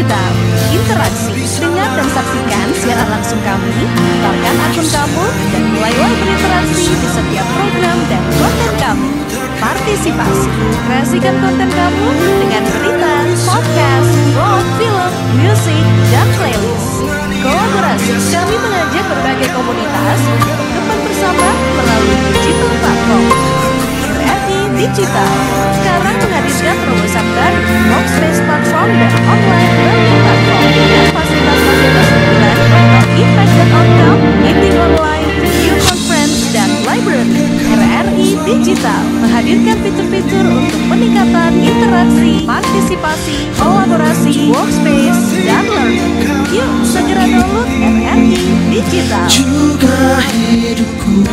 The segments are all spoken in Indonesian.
Digital. Interaksi, dengar dan saksikan siaran langsung kami, daftarkan akun kamu, dan mulailah berinteraksi di setiap program dan konten kami. Partisipasi, kreasikan konten kamu dengan berita, podcast, blog, film, musik, dan playlist. Kolaborasi, kami mengajak berbagai komunitas untuk berkembang bersama melalui digital platform. RRI Digital sekarang menghadirkan terobosan baru, workspace platform dan online learning platform dengan fasilitas-fasilitas unggulan seperti impact dan outcome, meeting online, video conference, dan library. RRI Digital menghadirkan fitur-fitur untuk peningkatan interaksi, partisipasi, kolaborasi, workspace, dan learning. Yuk, segera download RRI Digital. Juga hidupku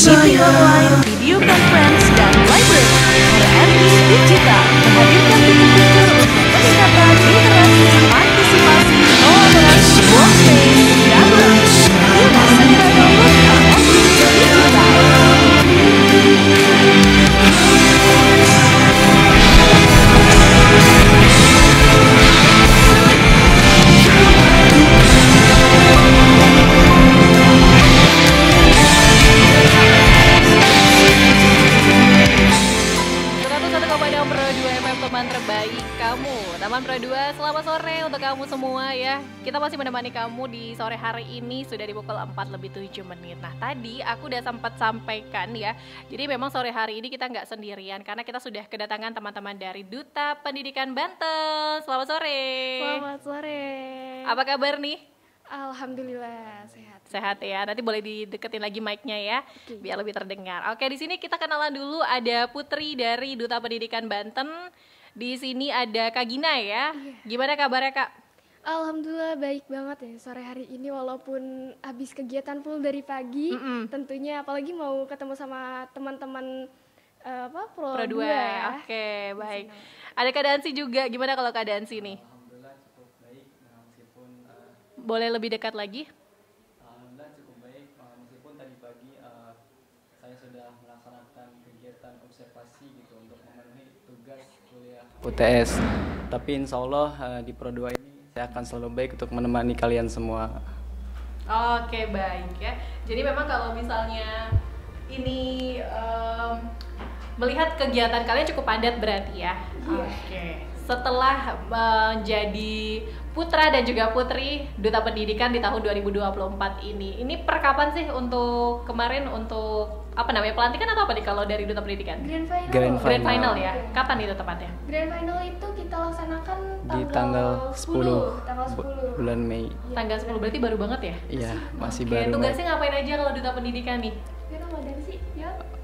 meeting online, video conference, dan library. RRI Digital menghadirkan fitur-fitur untuk peningkatan interaksi, partisipasi, kolaborasi, workspace, dan learning. Yuk, segera download RRI Digital. Teman Pro 2, selamat sore untuk kamu semua ya. Kita masih menemani kamu di sore hari ini, sudah di pukul 4:07. Nah tadi aku udah sempat sampaikan ya, jadi memang sore hari ini kita nggak sendirian karena kita sudah kedatangan teman-teman dari Duta Pendidikan Banten. Selamat sore. Selamat sore. Apa kabar nih? Alhamdulillah sehat. Sehat ya. Nanti boleh dideketin lagi mic-nya ya, biar lebih terdengar. Oke, di sini kita kenalan dulu, ada Putri dari Duta Pendidikan Banten. Di sini ada Kak Gina ya. Iya. Gimana kabarnya Kak? Alhamdulillah baik banget ya sore hari ini, walaupun habis kegiatan full dari pagi. Tentunya apalagi mau ketemu sama teman-teman Pro 2 ya. Oke, baik. Ada Kak Dansi juga. Gimana kalau Kak Dansi nih? Alhamdulillah cukup baik, meskipun boleh lebih dekat lagi? Alhamdulillah cukup baik, meskipun tadi pagi saya sudah melaksanakan kegiatan observasi gitu untuk memenuhi tugas kuliah UTS. Tapi insya Allah di Pro 2 ini saya akan selalu baik untuk menemani kalian semua. Oke, baik ya. Jadi memang kalau misalnya ini melihat kegiatan kalian cukup padat berarti ya. Oke. Setelah menjadi putra dan juga putri Duta Pendidikan di tahun 2024 ini per kapan sih untuk kemarin untuk pelantikan atau apa nih kalau dari Duta Pendidikan? Grand Final ya. Kapan itu tepatnya? Grand Final itu kita laksanakan Di tanggal 10 bulan Mei. Tanggal 10 berarti baru banget ya? Iya, masih Oke, baru. tugasnya ngapain aja kalau Duta Pendidikan nih?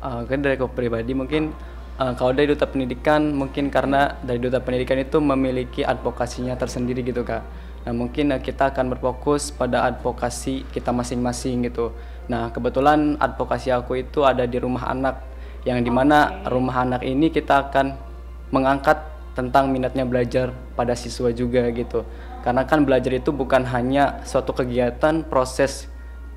Kan dari aku pribadi mungkin kalau dari Duta Pendidikan mungkin karena dari Duta Pendidikan itu memiliki advokasinya tersendiri gitu Kak. Nah mungkin kita akan berfokus pada advokasi kita masing-masing gitu. Nah kebetulan advokasi aku itu ada di rumah anak, yang dimana rumah anak ini kita akan mengangkat tentang minatnya belajar pada siswa juga gitu. Karena kan belajar itu bukan hanya suatu kegiatan proses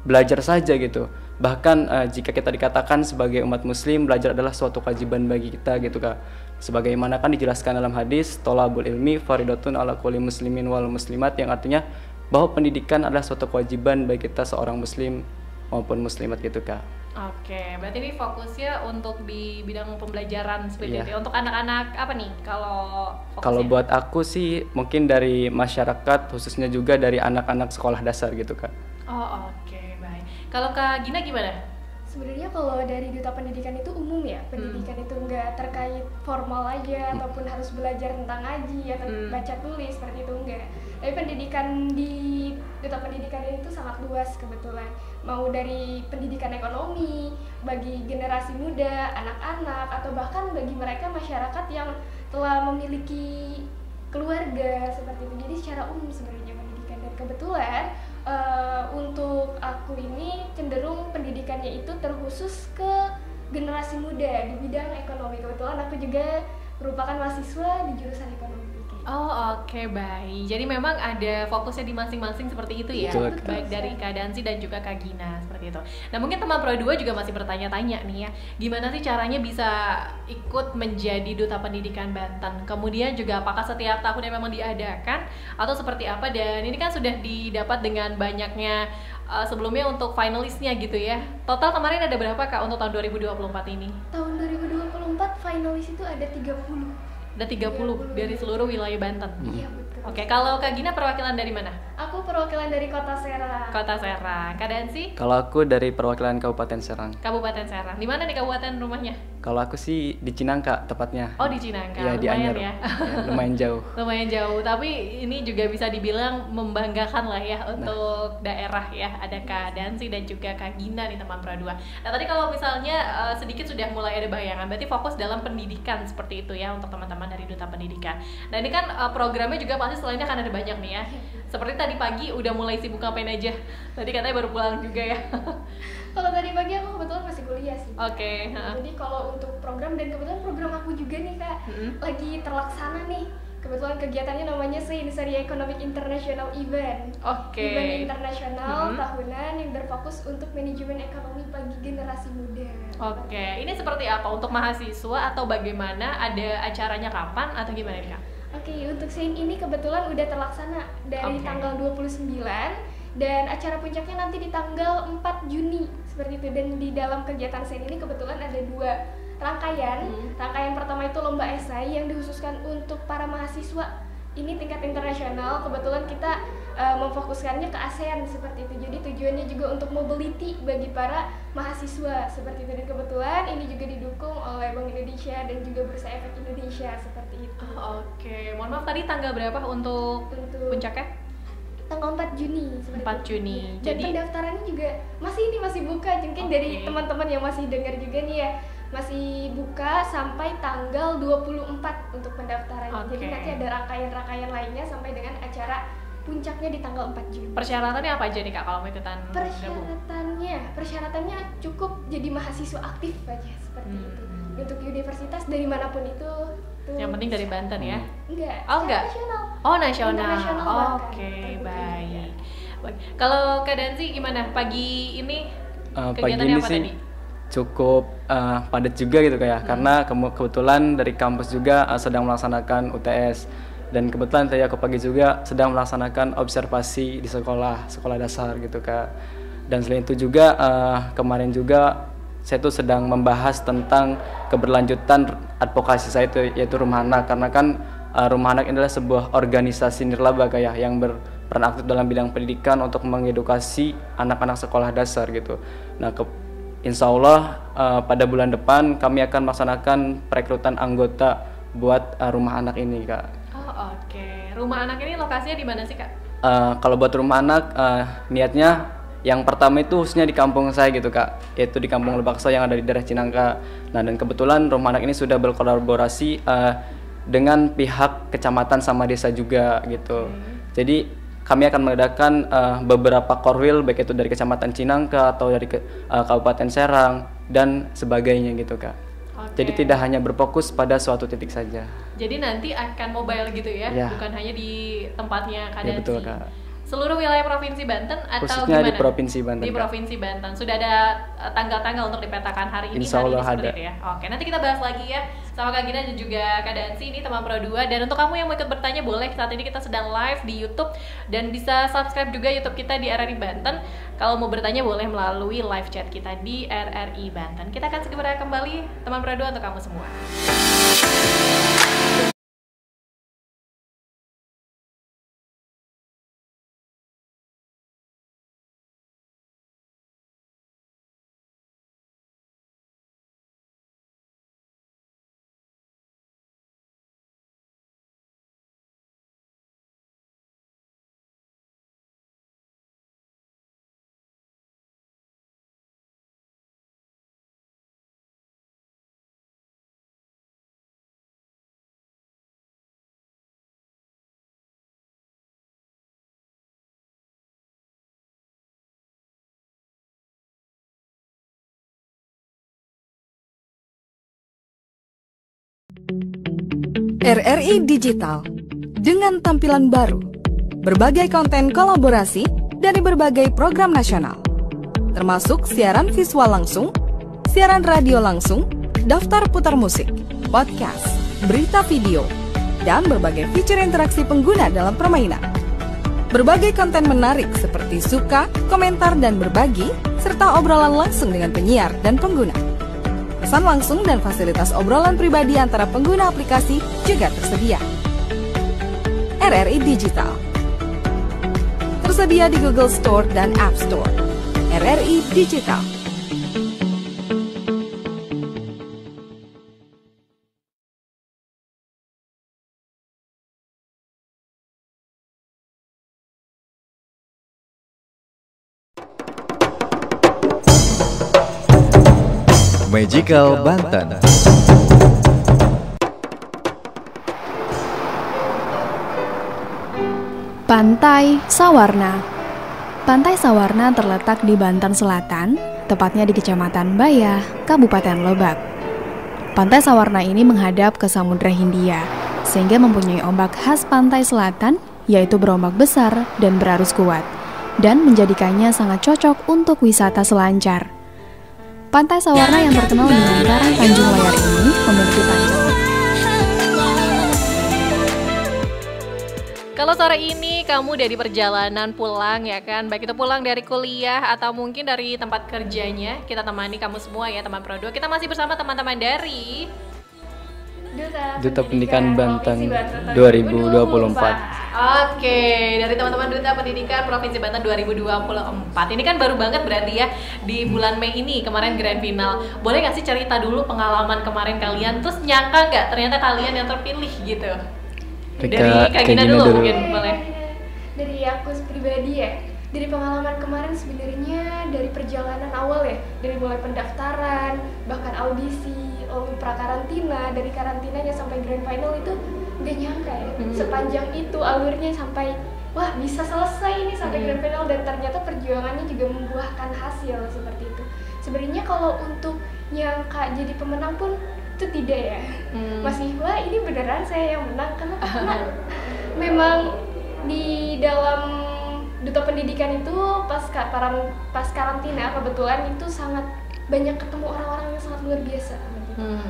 belajar saja gitu. Bahkan jika kita dikatakan sebagai umat muslim, belajar adalah suatu kewajiban bagi kita gitu Kak. Sebagaimana kan dijelaskan dalam hadis, tolabul ilmi faridatun ala kulli muslimin wal muslimat, yang artinya bahwa pendidikan adalah suatu kewajiban bagi kita seorang muslim maupun muslimat gitu Kak. Oke, berarti ini fokusnya untuk di bidang pembelajaran seperti itu. Untuk anak-anak apa nih kalau fokusnya? Kalau buat aku sih mungkin dari masyarakat, khususnya juga dari anak-anak sekolah dasar gitu Kak. Oh, oke, baik. Kalau Kak Gina gimana? Sebenarnya kalau dari duta pendidikan itu umum ya, pendidikan itu nggak terkait formal aja ataupun harus belajar tentang ngaji atau baca tulis seperti itu, enggak. Tapi pendidikan di duta pendidikan itu sangat luas kebetulan. Mau dari pendidikan ekonomi bagi generasi muda, anak-anak, atau bahkan bagi mereka masyarakat yang telah memiliki keluarga seperti itu. Jadi secara umum sebenarnya pendidikan, dan kebetulan untuk aku ini cenderung pendidikannya itu terkhusus ke generasi muda di bidang ekonomi. Kebetulan aku juga merupakan mahasiswa di jurusan ekonomi. Oh, oke, baik. Jadi memang ada fokusnya di masing-masing seperti itu ya. Betul, baik dari Kak Dansi dan juga Kak Gina seperti itu. Nah, mungkin teman Pro 2 juga masih bertanya-tanya nih ya, gimana sih caranya bisa ikut menjadi duta pendidikan Banten? Kemudian juga apakah setiap tahunnya memang diadakan atau seperti apa? Dan ini kan sudah didapat dengan banyaknya sebelumnya untuk finalisnya gitu ya. Total kemarin ada berapa Kak untuk tahun 2024 ini? Tahun 2024 finalis itu ada 30. Ada 30 dari seluruh wilayah Banten. Iya, betul. Oke, kalau Kak Gina perwakilan dari mana? Aku perwakilan dari Kota Serang. Kota Serang. Kak Dansi? Kalau aku dari perwakilan Kabupaten Serang. Kabupaten Serang. Di mana nih kabupaten rumahnya? Kalau aku sih di Cinangka tepatnya. Oh, di Cinangka. Ya, di lumayan Anyer. ya. Ya, lumayan jauh. Lumayan jauh, tapi ini juga bisa dibilang membanggakan lah ya untuk daerah ya. Ada Kak Dansi dan juga Kak Gina nih teman Pro 2. Nah, tadi kalau misalnya sedikit sudah mulai ada bayangan, berarti fokus dalam pendidikan seperti itu ya untuk teman-teman dari Duta Pendidikan. Nah, ini kan programnya juga pasti selainnya akan ada banyak nih ya. Seperti tadi pagi udah mulai sibuk ngapain aja? Tadi katanya baru pulang juga ya. Kalau tadi pagi aku kebetulan masih kuliah sih. Oke. Jadi kalau untuk program, dan kebetulan program aku juga nih Kak, lagi terlaksana nih. Kebetulan kegiatannya namanya Seinsari Economic International Event. Oke. Event internasional tahunan yang berfokus untuk manajemen ekonomi bagi generasi muda. Oke, ini seperti apa untuk mahasiswa atau bagaimana? Ada acaranya kapan atau gimana nih Kak? Oke, untuk Sein ini kebetulan udah terlaksana dari tanggal 29, dan acara puncaknya nanti di tanggal 4 Juni seperti itu. Dan di dalam kegiatan Sein ini kebetulan ada 2 rangkaian. Rangkaian pertama itu lomba esai yang dikhususkan untuk para mahasiswa. Ini tingkat internasional, kebetulan kita memfokuskannya ke ASEAN seperti itu. Jadi tujuannya juga untuk mobility bagi para mahasiswa seperti itu. Dan kebetulan ini juga didukung oleh Bank Indonesia dan juga Bursa Efek Indonesia seperti itu. Oke, mohon maaf tadi tanggal berapa untuk puncaknya? Tanggal 4 Juni seperti 4 itu. Juni. Dan Jadi pendaftarannya juga masih buka. Mungkin dari teman-teman yang masih dengar juga nih ya, masih buka sampai tanggal 24 untuk pendaftaran. Jadi nanti ada rangkaian-rangkaian lainnya sampai dengan acara puncaknya di tanggal 4 Juni. Persyaratannya apa aja nih Kak kalau mau ikutan? Persyaratannya cukup jadi mahasiswa aktif aja seperti itu. Untuk universitas dari manapun itu. Yang penting dari Banten ya? Enggak. Oh, enggak. Nasional. Oh, nasional. Internasional Oke, baik. Kalau Kak Dansi gimana? Pagi ini kegiatannya apa tadi? Cukup padat juga gitu kayak, karena kebetulan dari kampus juga sedang melaksanakan UTS, dan kebetulan tadi aku pagi juga sedang melaksanakan observasi di sekolah dasar gitu Kak. Dan selain itu juga kemarin juga saya tuh sedang membahas tentang keberlanjutan advokasi saya itu, yaitu Rumah Anak, karena kan Rumah Anak ini adalah sebuah organisasi nirlaba kayak yang berperan aktif dalam bidang pendidikan untuk mengedukasi anak-anak sekolah dasar gitu. Nah, insya Allah pada bulan depan kami akan melaksanakan perekrutan anggota buat Rumah Anak ini Kak. Oh, oke. Rumah Anak ini lokasinya di mana sih Kak? Kalau buat Rumah Anak niatnya yang pertama itu khususnya di kampung saya gitu Kak, yaitu di Kampung Lebaksa yang ada di daerah Cinangka. Nah, dan kebetulan Rumah Anak ini sudah berkolaborasi dengan pihak kecamatan sama desa juga gitu. Jadi kami akan mengadakan beberapa korwil, baik itu dari kecamatan Cinangka atau dari Kabupaten Serang dan sebagainya gitu Kak. Jadi tidak hanya berfokus pada suatu titik saja. Jadi nanti akan mobile gitu ya, bukan hanya di tempatnya Kak Dansi. Betul Kak. Seluruh wilayah Provinsi Banten atau khususnya gimana? Di Provinsi Banten. Di Provinsi Banten. Sudah ada tanggal-tanggal untuk dipetakan hari ini. Insya Allah hari ini ada. Ya. Oke, nanti kita bahas lagi ya sama Kak Gina dan juga Kak Dansi, ini teman Pro 2. Dan untuk kamu yang mau ikut bertanya boleh, saat ini kita sedang live di YouTube dan bisa subscribe juga YouTube kita di RRI Banten. Kalau mau bertanya boleh melalui live chat kita di RRI Banten. Kita akan segera kembali teman Pro 2 untuk kamu semua. RRI Digital dengan tampilan baru, berbagai konten kolaborasi dari berbagai program nasional, termasuk siaran visual langsung, siaran radio langsung, daftar putar musik, podcast, berita video, dan berbagai fitur interaksi pengguna dalam permainan. Berbagai konten menarik seperti suka, komentar, dan berbagi, serta obrolan langsung dengan penyiar dan pengguna. Pesan langsung dan fasilitas obrolan pribadi antara pengguna aplikasi juga tersedia. RRI Digital tersedia di Google Store dan App Store. RRI Digital. Magical Banten. Pantai Sawarna. Pantai Sawarna terletak di Banten Selatan, tepatnya di Kecamatan Bayah, Kabupaten Lebak. Pantai Sawarna ini menghadap ke Samudra Hindia, sehingga mempunyai ombak khas pantai selatan, yaitu berombak besar dan berarus kuat, dan menjadikannya sangat cocok untuk wisata selancar. Pantai Sawarna yang terkenal dengan karang Tanjung Layar ini memiliki panjang. Kalau sore ini kamu dari perjalanan pulang ya kan, baik itu pulang dari kuliah atau mungkin dari tempat kerjanya, kita temani kamu semua ya teman Pro 2. Kita masih bersama teman-teman dari Duta Pendidikan Banten 2024. Oke, dari teman-teman Duta Pendidikan Provinsi Banten 2024. Ini kan baru banget berarti ya di bulan Mei ini, kemarin grand final. Boleh nggak sih cerita dulu pengalaman kemarin kalian, terus nyangka nggak ternyata kalian yang terpilih gitu? Dari Kak Gina dulu mungkin boleh. Dari aku pribadi ya, dari pengalaman kemarin sebenarnya dari perjalanan awal ya, dari mulai pendaftaran, bahkan audisi, lalu prakarantina, dari karantinanya sampai grand final itu gak nyangka ya, sepanjang itu alurnya sampai wah bisa selesai ini sampai grand final, dan ternyata perjuangannya juga membuahkan hasil seperti itu. Sebenarnya kalau untuk nyangka jadi pemenang pun itu tidak ya, masih wah ini beneran saya yang menang, karena memang di dalam Duta Pendidikan itu pas karantina kebetulan itu sangat banyak ketemu orang-orang yang sangat luar biasa.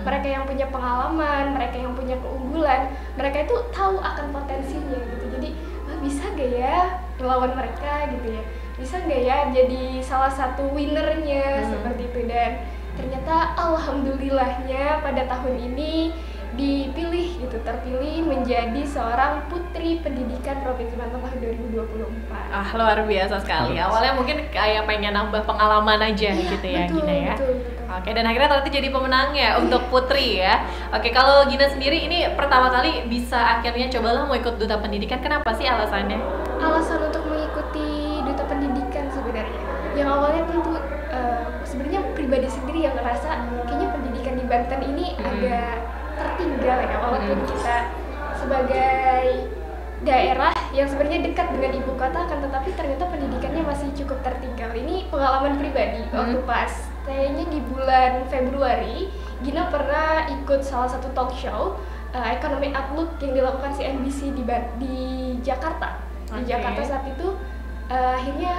Mereka yang punya pengalaman, mereka yang punya keunggulan, mereka itu tahu akan potensinya gitu. Jadi bisa gak ya melawan mereka gitu ya, bisa gak ya jadi salah satu winnernya seperti itu. Dan ternyata alhamdulillahnya pada tahun ini dipilih gitu, terpilih menjadi seorang Putri Pendidikan Provinsi Banten tahun 2024. Luar biasa sekali. Awalnya mungkin kayak pengen nambah pengalaman aja gitu ya, betul, Gina ya. Betul. Oke, dan akhirnya ternyata jadi pemenangnya untuk Putri ya. Oke, kalau Gina sendiri ini pertama kali bisa akhirnya cobalah mau ikut Duta Pendidikan, kenapa sih alasannya? Alasan untuk mengikuti Duta Pendidikan sebenarnya, yang awalnya tentu sebenarnya pribadi sendiri yang ngerasa kayaknya pendidikan di Banten ini agak tertinggal ya, walaupun kita sebagai daerah yang sebenarnya dekat dengan ibu kota, akan tetapi ternyata pendidikannya masih cukup tertinggal. Ini pengalaman pribadi, waktu pas kayaknya di bulan Februari, Gina pernah ikut salah satu talk show Economic Outlook yang dilakukan CNBC di Jakarta. Di Jakarta saat itu akhirnya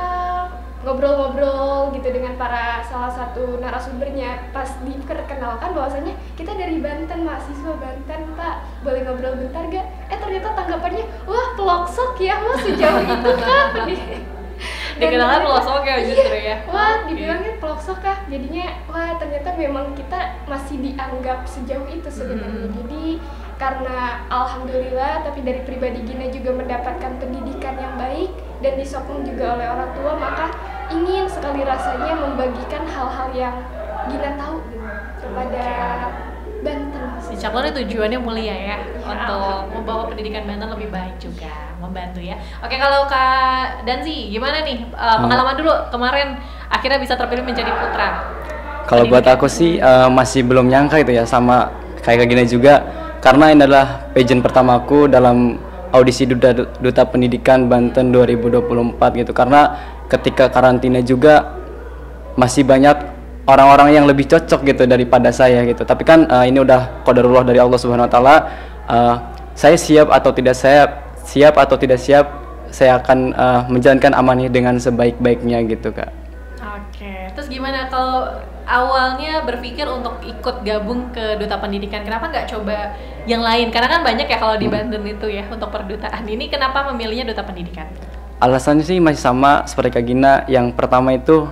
ngobrol-ngobrol gitu dengan salah satu narasumbernya, pas diperkenalkan bahwasanya kita dari Banten, mahasiswa Banten Pak, boleh ngobrol bentar gak? Ternyata tanggapannya, wah peloksok ya, wah sejauh itu kah? Dikenalkan peloksok ya justru ya? Wah dibilangnya peloksok kah? Jadinya wah ternyata memang kita masih dianggap sejauh itu sebenarnya. Jadi karena alhamdulillah, tapi dari pribadi Gina juga mendapatkan pendidikan yang baik dan disokong juga oleh orang tua, maka ingin sekali rasanya membagikan hal-hal yang Gina tahu gitu kepada Banten. Insya Allah tujuannya mulia ya, untuk membawa pendidikan Banten lebih baik juga, membantu ya. Oke, kalau Kak Danzi gimana nih pengalaman dulu kemarin akhirnya bisa terpilih menjadi putra? Kalau buat aku sih masih belum nyangka itu ya, sama kayak Kak Gina juga, karena ini adalah pageant pertamaku dalam audisi Duta Pendidikan Banten 2024 gitu. Karena ketika karantina juga masih banyak orang-orang yang lebih cocok gitu daripada saya gitu. Tapi kan ini udah qadarullah dari Allah Subhanahu wa taala. Saya siap atau tidak siap, saya akan menjalankan amanah dengan sebaik-baiknya gitu, Kak. Oke. Terus gimana kalau awalnya berpikir untuk ikut gabung ke Duta Pendidikan? Kenapa nggak coba yang lain? Karena kan banyak ya kalau di Banten itu ya untuk perdutaan. Ini kenapa memilihnya Duta Pendidikan? Alasannya sih masih sama seperti Kak Gina. Yang pertama itu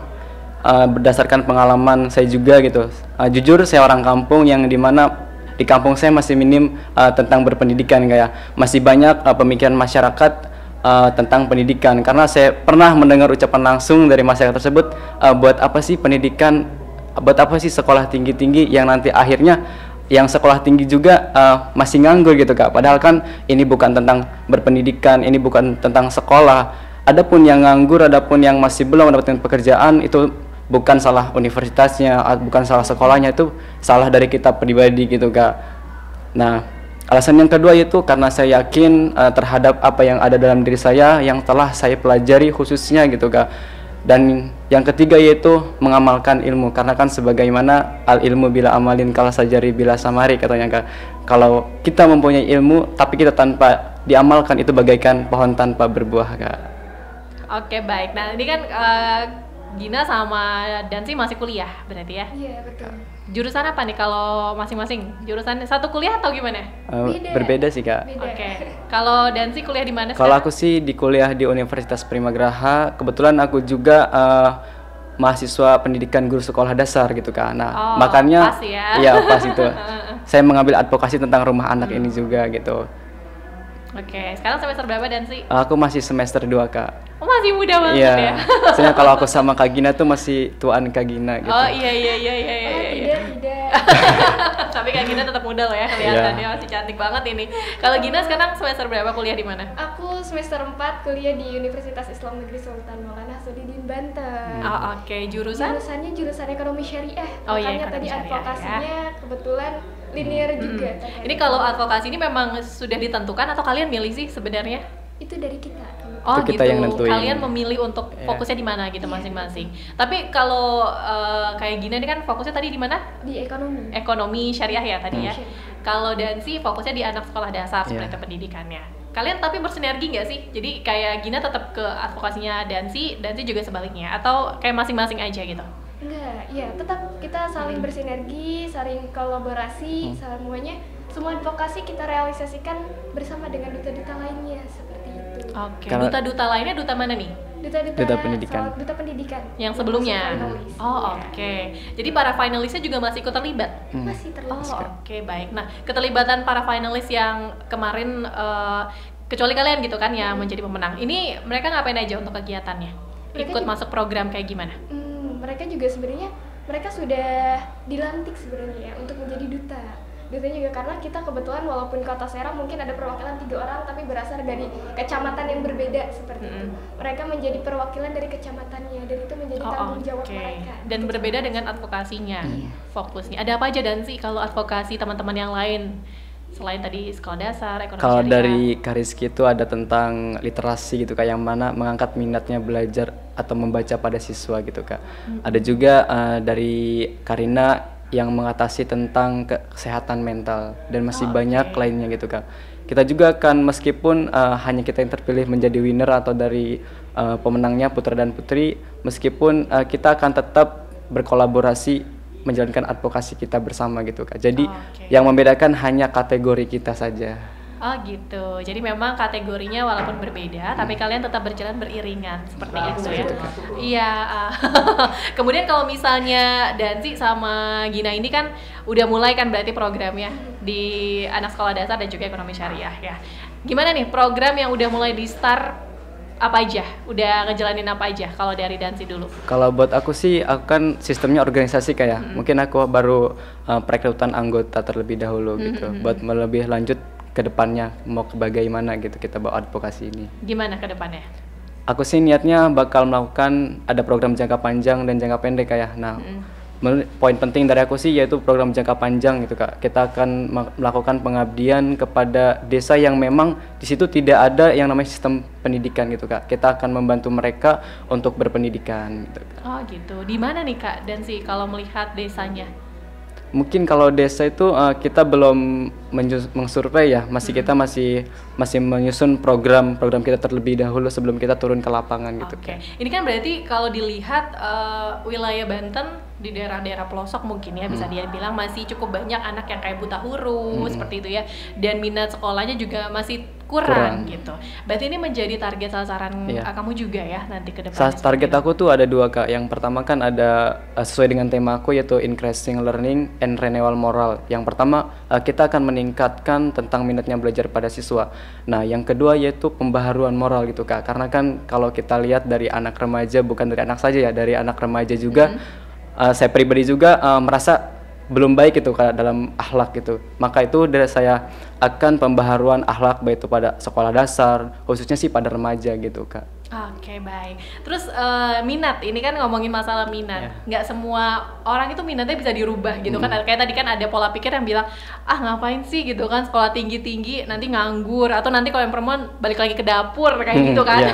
berdasarkan pengalaman saya juga gitu. Jujur saya orang kampung yang dimana di kampung saya masih minim tentang berpendidikan, kayak masih banyak pemikiran masyarakat tentang pendidikan. Karena saya pernah mendengar ucapan langsung dari masyarakat tersebut, buat apa sih pendidikan, buat apa sih sekolah tinggi-tinggi yang nanti akhirnya yang sekolah tinggi juga masih nganggur gitu, Kak. Padahal kan ini bukan tentang berpendidikan, ini bukan tentang sekolah. Adapun yang nganggur, adapun yang masih belum mendapatkan pekerjaan, itu bukan salah universitasnya, bukan salah sekolahnya, itu salah dari kita pribadi gitu, Kak. Nah, alasan yang kedua yaitu karena saya yakin terhadap apa yang ada dalam diri saya yang telah saya pelajari khususnya gitu, Kak. Dan yang ketiga yaitu mengamalkan ilmu, karena kan sebagaimana al ilmu bila amalin kala sajari bila samari katanya, Kak. Kalau kita mempunyai ilmu tapi kita tanpa diamalkan, itu bagaikan pohon tanpa berbuah, Kak. Oke, baik. Nah, ini kan Gina sama Dansi masih kuliah berarti ya? Iya, betul. Jurusan apa nih kalau masing-masing? Jurusan satu kuliah atau gimana? Berbeda sih, Kak. Oke. Kalau Dansi kuliah di mana Kalau sekarang? aku sih di kuliah di Universitas Primagraha. Kebetulan aku juga mahasiswa pendidikan guru sekolah dasar gitu, Kak. Nah, makanya pas ya. Iya, pas itu. Saya mengambil advokasi tentang rumah anak ini juga gitu. Oke, sekarang semester berapa Dansi? Aku masih semester 2, Kak. Oh, masih muda banget Iya. ya. Soalnya kalau aku sama Kak Gina tuh masih tuaan Kak Gina gitu. Oh iya. Tidak. Tapi Kak Gina tetap muda loh ya kelihatannya, masih cantik banget ini. Kalau Gina sekarang semester berapa kuliah di mana? Aku semester 4 kuliah di Universitas Islam Negeri Sultan Maulana Hasanuddin Banten. Oh, oke. Jurusan? Jurusan ekonomi syariah. Oh, iya, Makanya ekonomi tadi syariah, advokasinya kebetulan linear juga. Ini kalau advokasi ini memang sudah ditentukan atau kalian milih sih sebenarnya? Itu dari kita. Oh Itu kita gitu, yang nentuin. kalian memilih untuk fokusnya di mana gitu masing-masing. Tapi kalau kayak Gina ini kan fokusnya tadi di mana? Di ekonomi. Ekonomi syariah ya tadi ya. Kalau Dansi fokusnya di anak sekolah dasar seperti Iya. pendidikannya. Kalian tapi bersinergi nggak sih? Jadi kayak Gina tetap ke advokasinya Dansi juga sebaliknya, atau kayak masing-masing aja gitu? Enggak, ya tetap kita saling bersinergi, saling kolaborasi, semuanya. Semua advokasi kita realisasikan bersama dengan duta-duta lainnya seperti itu. Oke. Karena- Duta-duta lainnya duta mana nih? Duta pendidikan. Duta pendidikan. Yang sebelumnya? Finalis. Oh oke. Jadi para finalisnya juga masih ikut terlibat? Masih terlibat. Oh oke, baik. Nah, keterlibatan para finalis yang kemarin kecuali kalian gitu kan yang menjadi pemenang, ini mereka ngapain aja untuk kegiatannya? Mereka Ikut juga- masuk program kayak gimana? Mereka juga sebenarnya mereka sudah dilantik sebenarnya ya untuk menjadi duta. Dutanya juga karena kita kebetulan walaupun kota Serang mungkin ada perwakilan 3 orang tapi berasal dari kecamatan yang berbeda seperti itu. Mereka menjadi perwakilan dari kecamatannya dan itu menjadi tanggung jawab mereka. Dan berbeda dengan advokasinya, fokusnya. Ada apa aja dan sih kalau advokasi teman-teman yang lain selain tadi sekolah dasar, ekonomi Kalau syariah? dari Kariski itu ada tentang literasi gitu, Kak, yang mana mengangkat minatnya belajar atau membaca pada siswa gitu, Kak. Ada juga dari Karina yang mengatasi tentang kesehatan mental dan masih banyak lainnya gitu, Kak. Kita juga kan meskipun hanya kita yang terpilih menjadi winner atau dari pemenangnya putra dan putri, meskipun kita akan tetap berkolaborasi menjalankan advokasi kita bersama gitu, Kak. Jadi yang membedakan hanya kategori kita saja. Oh gitu, jadi memang kategorinya walaupun berbeda, tapi kalian tetap berjalan beriringan seperti itu ya. Iya. Kemudian kalau misalnya Dansi sama Gina ini kan udah mulai kan berarti programnya di anak sekolah dasar dan juga ekonomi syariah ya. Gimana nih program yang udah mulai di start, apa aja? Udah ngejalanin apa aja kalau dari Dansi dulu? Kalau buat aku sih, aku kan sistemnya organisasi kayak. Mungkin aku baru perekrutan anggota terlebih dahulu gitu, buat lebih lanjut ke depannya mau ke bagaimana gitu kita bawa advokasi ini. Gimana ke depannya? Aku sih niatnya bakal melakukan ada program jangka panjang dan jangka pendek kayak. Nah, poin penting dari aku sih yaitu program jangka panjang gitu Kak. Kita akan melakukan pengabdian kepada desa yang memang di situ tidak ada yang namanya sistem pendidikan gitu Kak. Kita akan membantu mereka untuk berpendidikan gitu. Oh gitu. Di mana nih Kak Dansi kalau melihat desanya? Mungkin kalau desa itu kita belum mengsurvei ya, kita masih menyusun program kita terlebih dahulu sebelum kita turun ke lapangan gitu. Oke. Ini kan berarti kalau dilihat wilayah Banten di daerah-daerah pelosok mungkin ya bisa dia bilang masih cukup banyak anak yang kayak buta huruf seperti itu ya, dan minat sekolahnya juga masih kurang gitu. Berarti ini menjadi target sasaran kamu juga ya nanti ke depan. Target aku tuh ada 2 Kak. Yang pertama kan ada sesuai dengan tema aku yaitu increasing learning and renewal moral. Yang pertama kita akan meningkatkan tentang minatnya belajar pada siswa. Nah, yang kedua yaitu pembaharuan moral gitu Kak. Karena kan kalau kita lihat dari anak remaja, bukan dari anak saja ya, dari anak remaja juga saya pribadi juga merasa belum baik itu Kak dalam akhlak gitu. Maka itu dari saya akan pembaharuan akhlak baik itu pada sekolah dasar, khususnya sih pada remaja gitu Kak. Oke, baik. Terus minat, ini kan ngomongin masalah minat. Nggak semua orang itu minatnya bisa dirubah gitu kan. Kayak tadi kan ada pola pikir yang bilang, ah ngapain sih gitu kan sekolah tinggi-tinggi nanti nganggur, atau nanti kalau yang perempuan balik lagi ke dapur kayak gitu kan.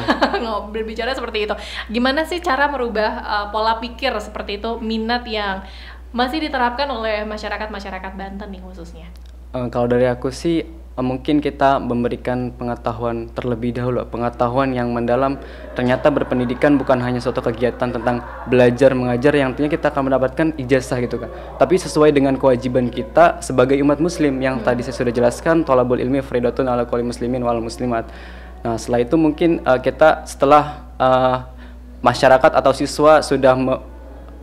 Berbicara seperti itu. Gimana sih cara merubah pola pikir seperti itu, minat yang masih diterapkan oleh masyarakat Banten nih khususnya? Kalau dari aku sih mungkin kita memberikan pengetahuan terlebih dahulu, pengetahuan yang mendalam. Ternyata berpendidikan bukan hanya suatu kegiatan tentang belajar mengajar yang tentunya kita akan mendapatkan ijazah gitu kan, tapi sesuai dengan kewajiban kita sebagai umat muslim yang tadi saya sudah jelaskan, thalabul ilmi fardhatun ala kulli muslimin wal muslimat. Nah, setelah itu mungkin kita setelah masyarakat atau siswa sudah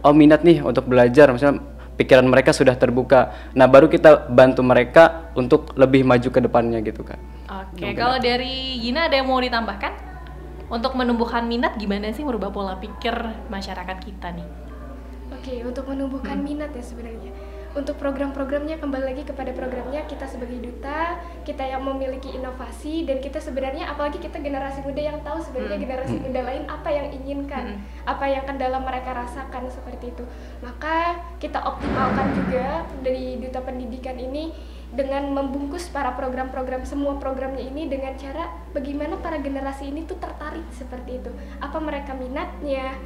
minat nih untuk belajar, misalnya pikiran mereka sudah terbuka, nah baru kita bantu mereka untuk lebih maju ke depannya gitu kan. Oke, kalau dari Gina ada yang mau ditambahkan? Untuk menumbuhkan minat gimana sih merubah pola pikir masyarakat kita nih? Oke, untuk menumbuhkan minat ya sebenarnya. Untuk program-programnya, kembali lagi kepada programnya, kita sebagai duta, kita yang memiliki inovasi, dan kita sebenarnya, apalagi kita generasi muda yang tahu sebenarnya generasi muda lain apa yang inginkan, apa yang kendala mereka rasakan seperti itu. Maka kita optimalkan juga dari Duta Pendidikan ini dengan membungkus para program-program, semua programnya ini dengan cara bagaimana para generasi ini tuh tertarik seperti itu. Apa mereka minatnya,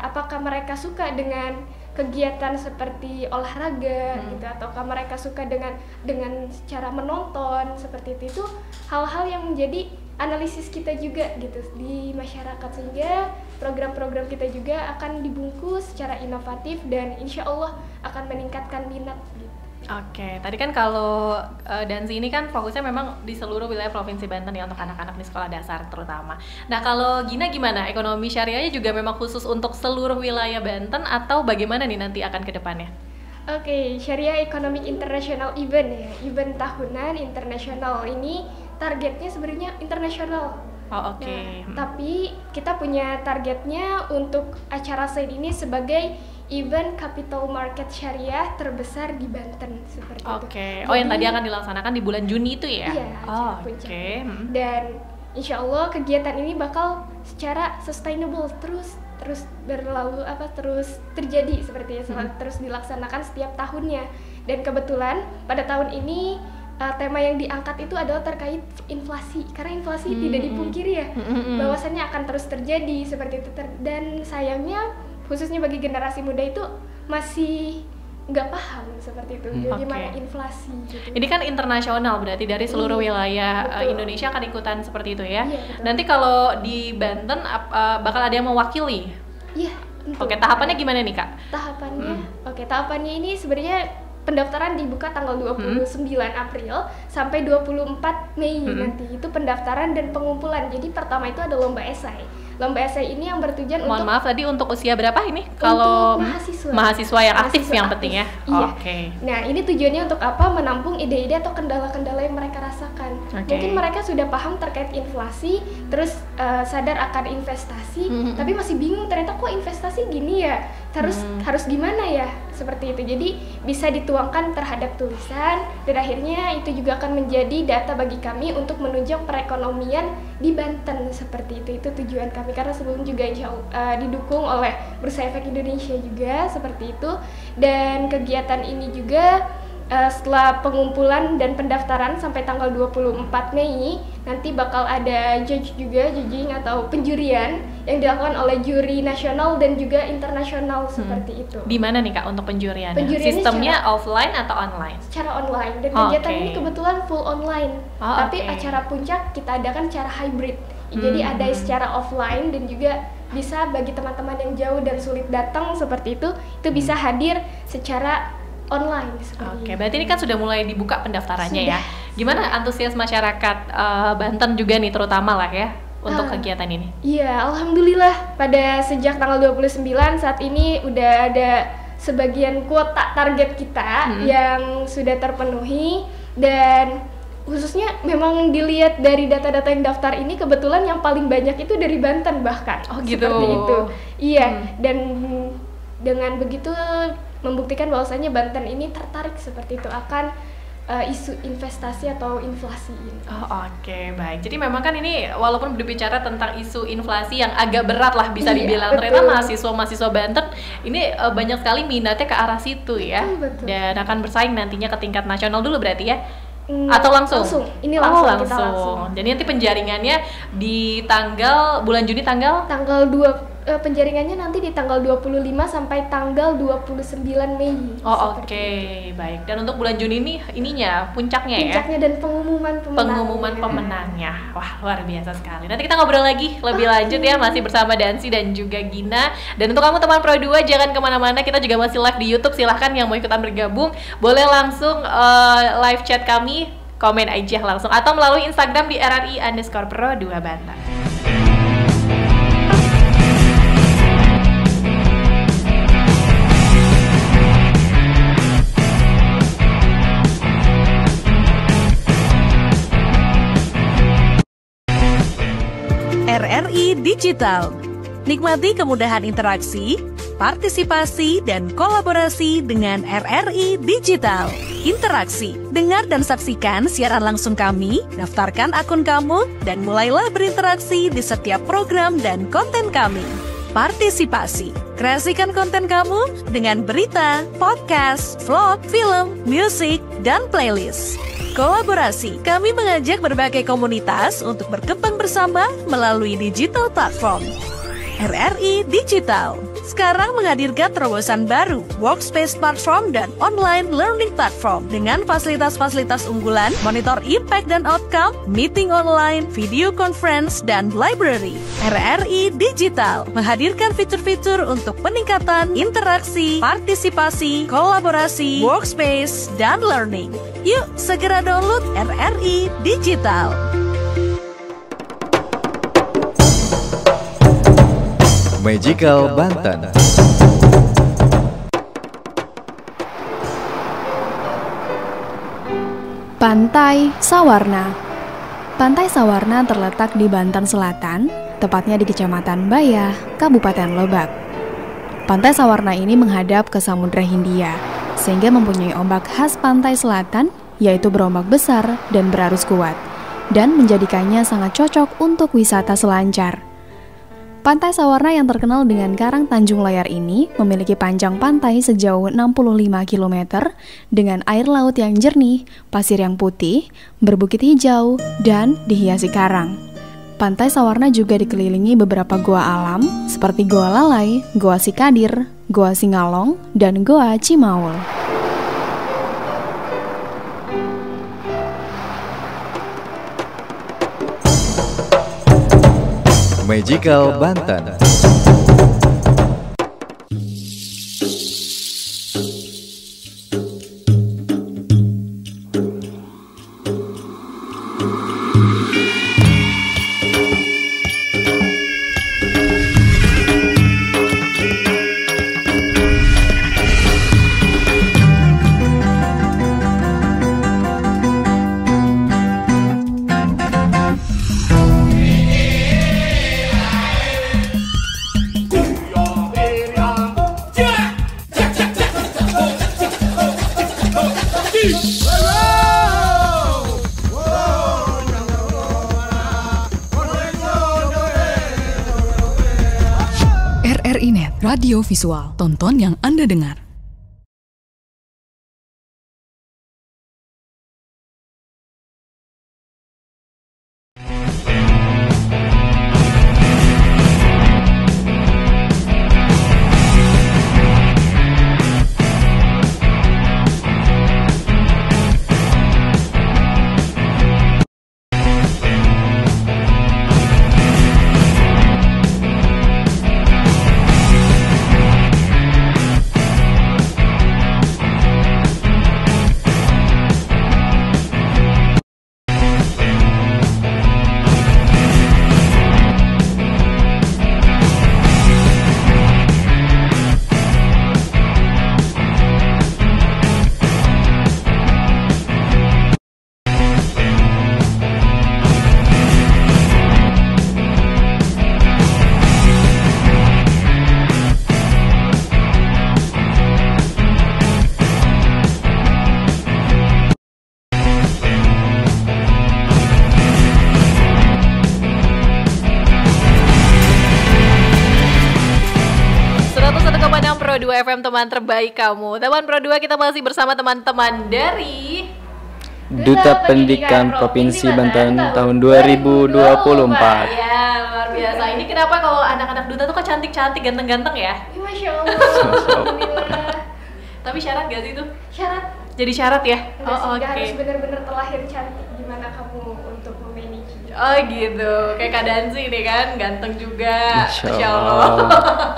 apakah mereka suka dengan kegiatan seperti olahraga gitu, ataukah mereka suka dengan cara menonton seperti itu hal-hal yang menjadi analisis kita juga gitu di masyarakat, sehingga program-program kita juga akan dibungkus secara inovatif dan insya Allah akan meningkatkan minat gitu. Oke, tadi kan kalau Dansi ini kan fokusnya memang di seluruh wilayah Provinsi Banten ya untuk anak-anak di sekolah dasar terutama. Nah, kalau Gina gimana? Ekonomi syariahnya juga memang khusus untuk seluruh wilayah Banten atau bagaimana nih nanti akan ke depannya? Oke, Syariah Economic International Event ya, event tahunan internasional ini targetnya sebenarnya internasional. Oh, oke. Nah, tapi kita punya targetnya untuk acara SAID ini sebagai event capital market syariah terbesar di Banten seperti itu. Oke. Oh, yang tadi akan dilaksanakan di bulan Juni itu ya? Iya. Oh, oke. Dan insya Allah kegiatan ini bakal secara sustainable terus terjadi seperti terus dilaksanakan setiap tahunnya. Dan kebetulan pada tahun ini tema yang diangkat itu adalah terkait inflasi, karena inflasi tidak dipungkiri ya, bahwasannya akan terus terjadi seperti itu. Dan sayangnya khususnya bagi generasi muda itu masih nggak paham seperti itu, bagaimana inflasi gitu. Ini kan internasional berarti dari seluruh wilayah Indonesia akan ikutan seperti itu ya? Iya, betul. Nanti kalau di Banten bakal ada yang mewakili? Iya. Oke, tahapannya gimana nih Kak? Tahapannya ini sebenarnya pendaftaran dibuka tanggal 29 April sampai 24 Mei nanti. Itu pendaftaran dan pengumpulan. Jadi pertama itu ada lomba esai. Lomba esai ini yang bertujuan Mohon maaf tadi untuk usia berapa ini? Kalau mahasiswa yang aktif yang penting ya. Iya. Oke. Nah, ini tujuannya untuk apa? Menampung ide-ide atau kendala-kendala yang mereka rasakan. Mungkin mereka sudah paham terkait inflasi, terus sadar akan investasi, tapi masih bingung ternyata kok investasi gini ya. harus gimana ya, seperti itu. Jadi bisa dituangkan terhadap tulisan, dan akhirnya itu juga akan menjadi data bagi kami untuk menunjang perekonomian di Banten, seperti itu tujuan kami. Karena sebelum juga didukung oleh Bursa Efek Indonesia juga, seperti itu. Dan kegiatan ini juga setelah pengumpulan dan pendaftaran sampai tanggal 24 Mei, nanti bakal ada judging atau penjurian yang dilakukan oleh juri nasional dan juga internasional, seperti itu. Di mana nih Kak untuk penjuriannya? Penjuriannya Sistemnya offline atau online? Secara online, dan kegiatan ini kebetulan full online. Tapi acara puncak kita adakan secara hybrid. Jadi ada secara offline dan juga bisa bagi teman-teman yang jauh dan sulit datang seperti itu bisa hadir secara online. Oke, berarti ini kan sudah mulai dibuka pendaftarannya ya. Gimana antusias masyarakat Banten juga nih terutama lah ya untuk kegiatan ini? Iya, alhamdulillah pada sejak tanggal 29 saat ini udah ada sebagian kuota target kita yang sudah terpenuhi, dan khususnya memang dilihat dari data-data yang daftar ini kebetulan yang paling banyak itu dari Banten bahkan. Oh gitu. Seperti itu. Iya, dan dengan begitu membuktikan bahwasanya Banten ini tertarik seperti itu akan isu investasi atau inflasi ini. Oke, baik. Jadi memang kan ini walaupun berbicara tentang isu inflasi yang agak berat lah bisa dibilang, ternyata mahasiswa Banten ini banyak sekali minatnya ke arah situ ya. Betul. Dan akan bersaing nantinya ke tingkat nasional dulu berarti ya. Atau langsung? Ini langsung. Kita langsung. Jadi nanti penjaringannya di bulan Juni tanggal 2 penjaringannya nanti di tanggal 25 sampai tanggal 29 Mei. Oke, baik. Dan untuk bulan Juni ini puncaknya ya. Puncaknya dan pengumuman pemenangnya. Wah, luar biasa sekali. Nanti kita ngobrol lagi lebih lanjut ya, masih bersama Dansi dan juga Gina. Dan untuk kamu teman Pro 2 jangan kemana-mana, kita juga masih live di YouTube. Silahkan yang mau ikutan bergabung boleh langsung live chat kami, komen aja langsung atau melalui Instagram di RRI_Pro 2 Banten. RRI Digital. Nikmati kemudahan interaksi, partisipasi, dan kolaborasi dengan RRI Digital. Interaksi, dengar dan saksikan siaran langsung kami, daftarkan akun kamu, dan mulailah berinteraksi di setiap program dan konten kami. Partisipasi, kreasikan konten kamu dengan berita, podcast, vlog, film, musik, dan playlist. Kolaborasi, kami mengajak berbagai komunitas untuk berkembang bersama melalui digital platform. RRI Digital sekarang menghadirkan terobosan baru, workspace platform dan online learning platform dengan fasilitas-fasilitas unggulan, monitor impact dan outcome, meeting online, video conference, dan library. RRI Digital menghadirkan fitur-fitur untuk peningkatan interaksi, partisipasi, kolaborasi, workspace, dan learning. Yuk, segera download RRI Digital. Magical Banten. Pantai Sawarna. Pantai Sawarna terletak di Banten Selatan, tepatnya di Kecamatan Bayah, Kabupaten Lebak. Pantai Sawarna ini menghadap ke Samudra Hindia, sehingga mempunyai ombak khas pantai selatan, yaitu berombak besar dan berarus kuat, dan menjadikannya sangat cocok untuk wisata selancar. Pantai Sawarna yang terkenal dengan Karang Tanjung Layar ini memiliki panjang pantai sejauh 65 km dengan air laut yang jernih, pasir yang putih, berbukit hijau, dan dihiasi karang. Pantai Sawarna juga dikelilingi beberapa goa alam seperti Goa Lalai, Goa Sikadir, Goa Singalong, dan Goa Cimaul. Magical Banten. audio visual. Tonton yang Anda dengar. Pro 2 FM, teman terbaik kamu. Teman Pro 2, kita masih bersama teman-teman dari Duta Pendidikan Provinsi Banten tahun 2024. Ya, luar biasa. Ini kenapa kalau anak-anak Duta tuh kok cantik-cantik, ganteng-ganteng ya? Masya Allah. Tapi syarat gak sih itu? Syarat. Jadi syarat ya? Oh, oke. Harus benar-benar terlahir cantik. Gimana kamu untuk memanage? Oh gitu, kayak Kak Danzi nih kan, ganteng juga. Masya Allah.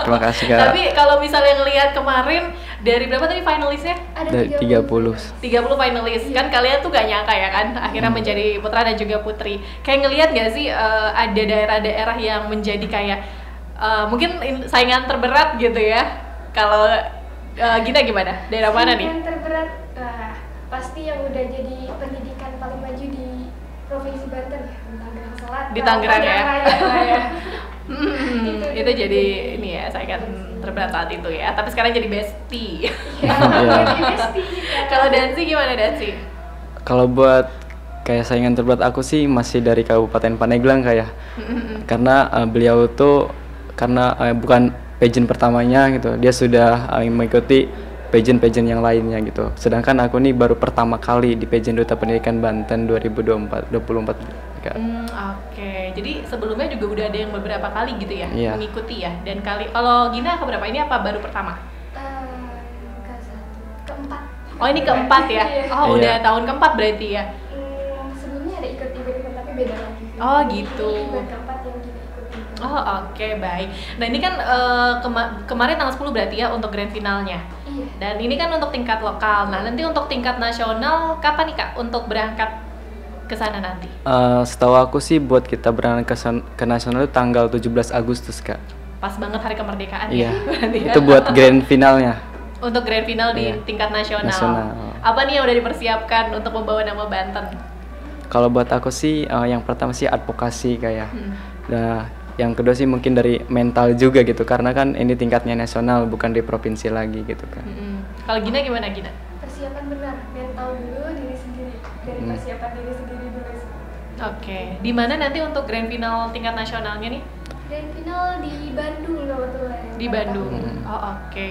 Terima kasih Kak. Tapi kalau misalnya ngelihat kemarin, dari berapa tadi finalisnya? Ada 30 finalis. Kan kalian tuh gak nyangka ya kan, akhirnya menjadi putra dan juga putri. Kayak ngelihat gak sih ada daerah-daerah yang menjadi kayak mungkin saingan terberat gitu ya? Kalau Gina gimana? Daerah mana nih? Saingan terberat, pasti yang udah jadi pendidikan paling maju di Provinsi Banten ya, di Tangerang Selatan. Di Tangerang ya. Ya. Itu jadi ini ya, saingan terberat saat itu ya. Tapi sekarang jadi bestie. Jadi bestie. Kalau Dansi gimana Dansi? Kalau buat kayak saingan terberat aku sih masih dari Kabupaten Pandeglang kayak. Karena beliau tuh bukan pageant pertamanya gitu. Dia sudah mengikuti pageant yang lainnya gitu. Sedangkan aku nih baru pertama kali di pageant Duta Pendidikan Banten 2024. Oke. Jadi sebelumnya juga udah ada yang beberapa kali gitu ya mengikuti ya. Dan kalau Gina keberapa, ini apa baru pertama? Keempat. Oh, ini keempat ya? Oh, udah tahun keempat berarti ya? Sebelumnya ada ikut event tapi beda lagi. Oh gitu. Event keempat yang Gina ikuti. Oh oke, baik. Nah ini kan kemarin tanggal 10 berarti ya untuk grand finalnya. Iya. Dan ini kan untuk tingkat lokal. Nah nanti untuk tingkat nasional kapan nih Kak untuk berangkat ke sana nanti? Setahu aku sih buat kita berangkat ke nasional itu tanggal 17 Agustus Kak. Pas banget hari kemerdekaan ya. Iya. Itu buat grand finalnya. Untuk grand final di tingkat nasional. Apa nih yang udah dipersiapkan untuk membawa nama Banten? Kalau buat aku sih yang pertama sih advokasi kayak. Nah, yang kedua sih mungkin dari mental juga gitu, karena kan ini tingkatnya nasional bukan di provinsi lagi gitu kan. Kalau Gina gimana Gina? Persiapan benar, mental dulu, diri sendiri. Dari persiapan diri sendiri dulu. Oke. Di mana nanti untuk grand final tingkat nasionalnya nih? Grand final di Bandung kebetulan. Di Bandung. Oh oke.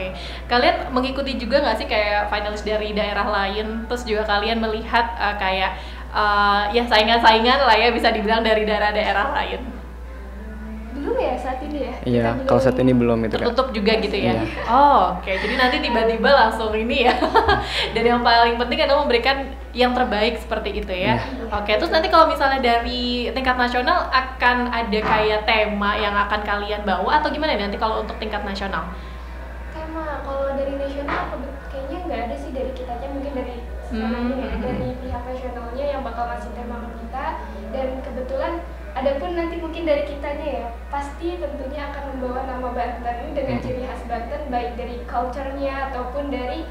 Kalian mengikuti juga nggak sih kayak finalis dari daerah lain? Terus juga kalian melihat kayak ya saingan-saingan lah ya bisa dibilang dari daerah-daerah lain. Belum ya saat ini ya? Iya, kalau saat ini belum itu kan. Tertutup juga gitu ya? Iya. Oh oke, jadi nanti tiba-tiba langsung ini ya. Dan yang paling penting adalah memberikan yang terbaik seperti itu ya. Oke, terus nanti kalau misalnya dari tingkat nasional akan ada kayak tema yang akan kalian bawa atau gimana nanti kalau untuk tingkat nasional? Tema, kalau dari nasional kayaknya nggak ada sih dari kitanya, mungkin dari sekarang ya, dari pihak nasionalnya yang bakal ngasih tema ke kita. Dan kebetulan adapun nanti mungkin dari kitanya ya, pasti tentunya akan membawa nama Banten dengan ciri khas Banten, baik dari culture-nya ataupun dari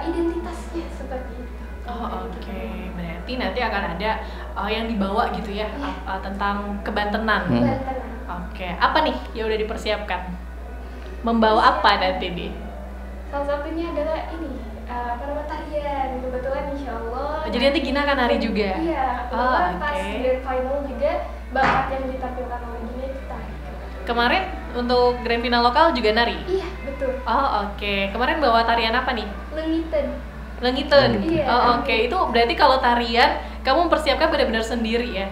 identitasnya seperti itu. Oh oke. Berarti nanti akan ada yang dibawa gitu ya, tentang kebantenan. Oke. Apa nih yang udah dipersiapkan? Membawa apa nanti nih? Salah satunya adalah ini, tarian. Kebetulan insya Allah. Jadi nanti Gina akan nari juga? Iya. Kebetulan pas grand final juga bakat yang ditampilkan oleh Gina itu tari. Kemarin untuk grand final lokal juga nari? Iya, betul. Oh oke. Kemarin bawa tarian apa nih? Lengiten. Iya. Oh oke. Itu berarti kalau tarian kamu mempersiapkan benar-benar sendiri ya?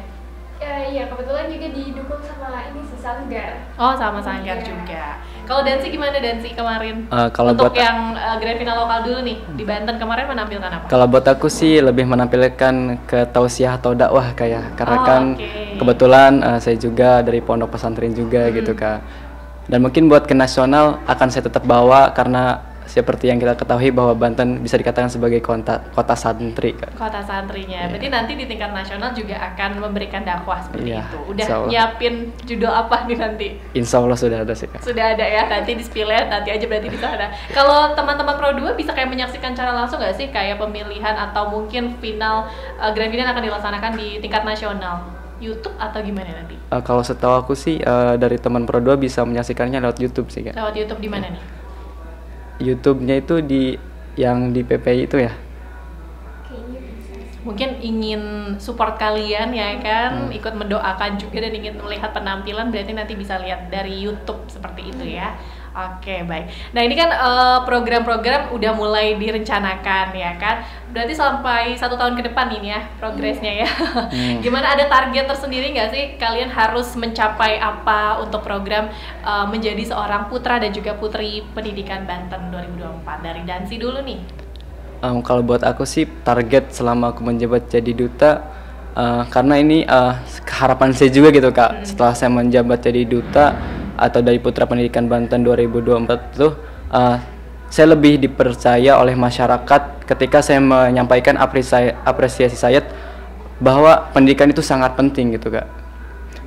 Iya, kebetulan juga didukung sama ini sih Sanggar. Oh sama Sanggar juga. Kalau Dansi gimana Dansi kemarin? Kalau untuk buat yang grand final lokal dulu nih di Banten kemarin menampilkan apa? Kalau buat aku sih lebih menampilkan ke tausiah atau dakwah kayak, karena kan kebetulan saya juga dari pondok pesantren juga gitu Kak. Dan mungkin buat ke nasional akan saya tetap bawa karena seperti yang kita ketahui bahwa Banten bisa dikatakan sebagai kota santri Kak. Kota santrinya. Berarti nanti di tingkat nasional juga akan memberikan dakwah seperti itu. Udah nyiapin judul apa nih nanti? Insya Allah sudah ada sih Kak. Sudah ada ya, nanti di spill nanti aja berarti di sana. Kalau teman-teman Pro 2 bisa kayak menyaksikan secara langsung nggak sih kayak pemilihan atau mungkin final grand final akan dilaksanakan di tingkat nasional? YouTube atau gimana nanti? Kalau setahu aku sih dari teman Pro 2 bisa menyaksikannya lewat YouTube sih Kak. Lewat YouTube di mana nih? YouTube-nya itu yang di PPI itu ya. Mungkin ingin support kalian ya kan, ikut mendoakan juga dan ingin melihat penampilan, berarti nanti bisa lihat dari YouTube seperti itu ya. Oke, baik. Nah ini kan program-program udah mulai direncanakan ya kan, berarti sampai 1 tahun ke depan ini ya progresnya ya. Gimana, ada target tersendiri nggak sih kalian harus mencapai apa untuk program menjadi seorang putra dan juga putri pendidikan Banten 2024? Dari Dansi dulu nih. Kalau buat aku sih target selama aku menjabat jadi duta, karena ini harapan saya juga gitu Kak. Setelah saya menjabat jadi duta atau dari Putra Pendidikan Banten 2024 itu saya lebih dipercaya oleh masyarakat ketika saya menyampaikan apresiasi saya bahwa pendidikan itu sangat penting gitu Kak.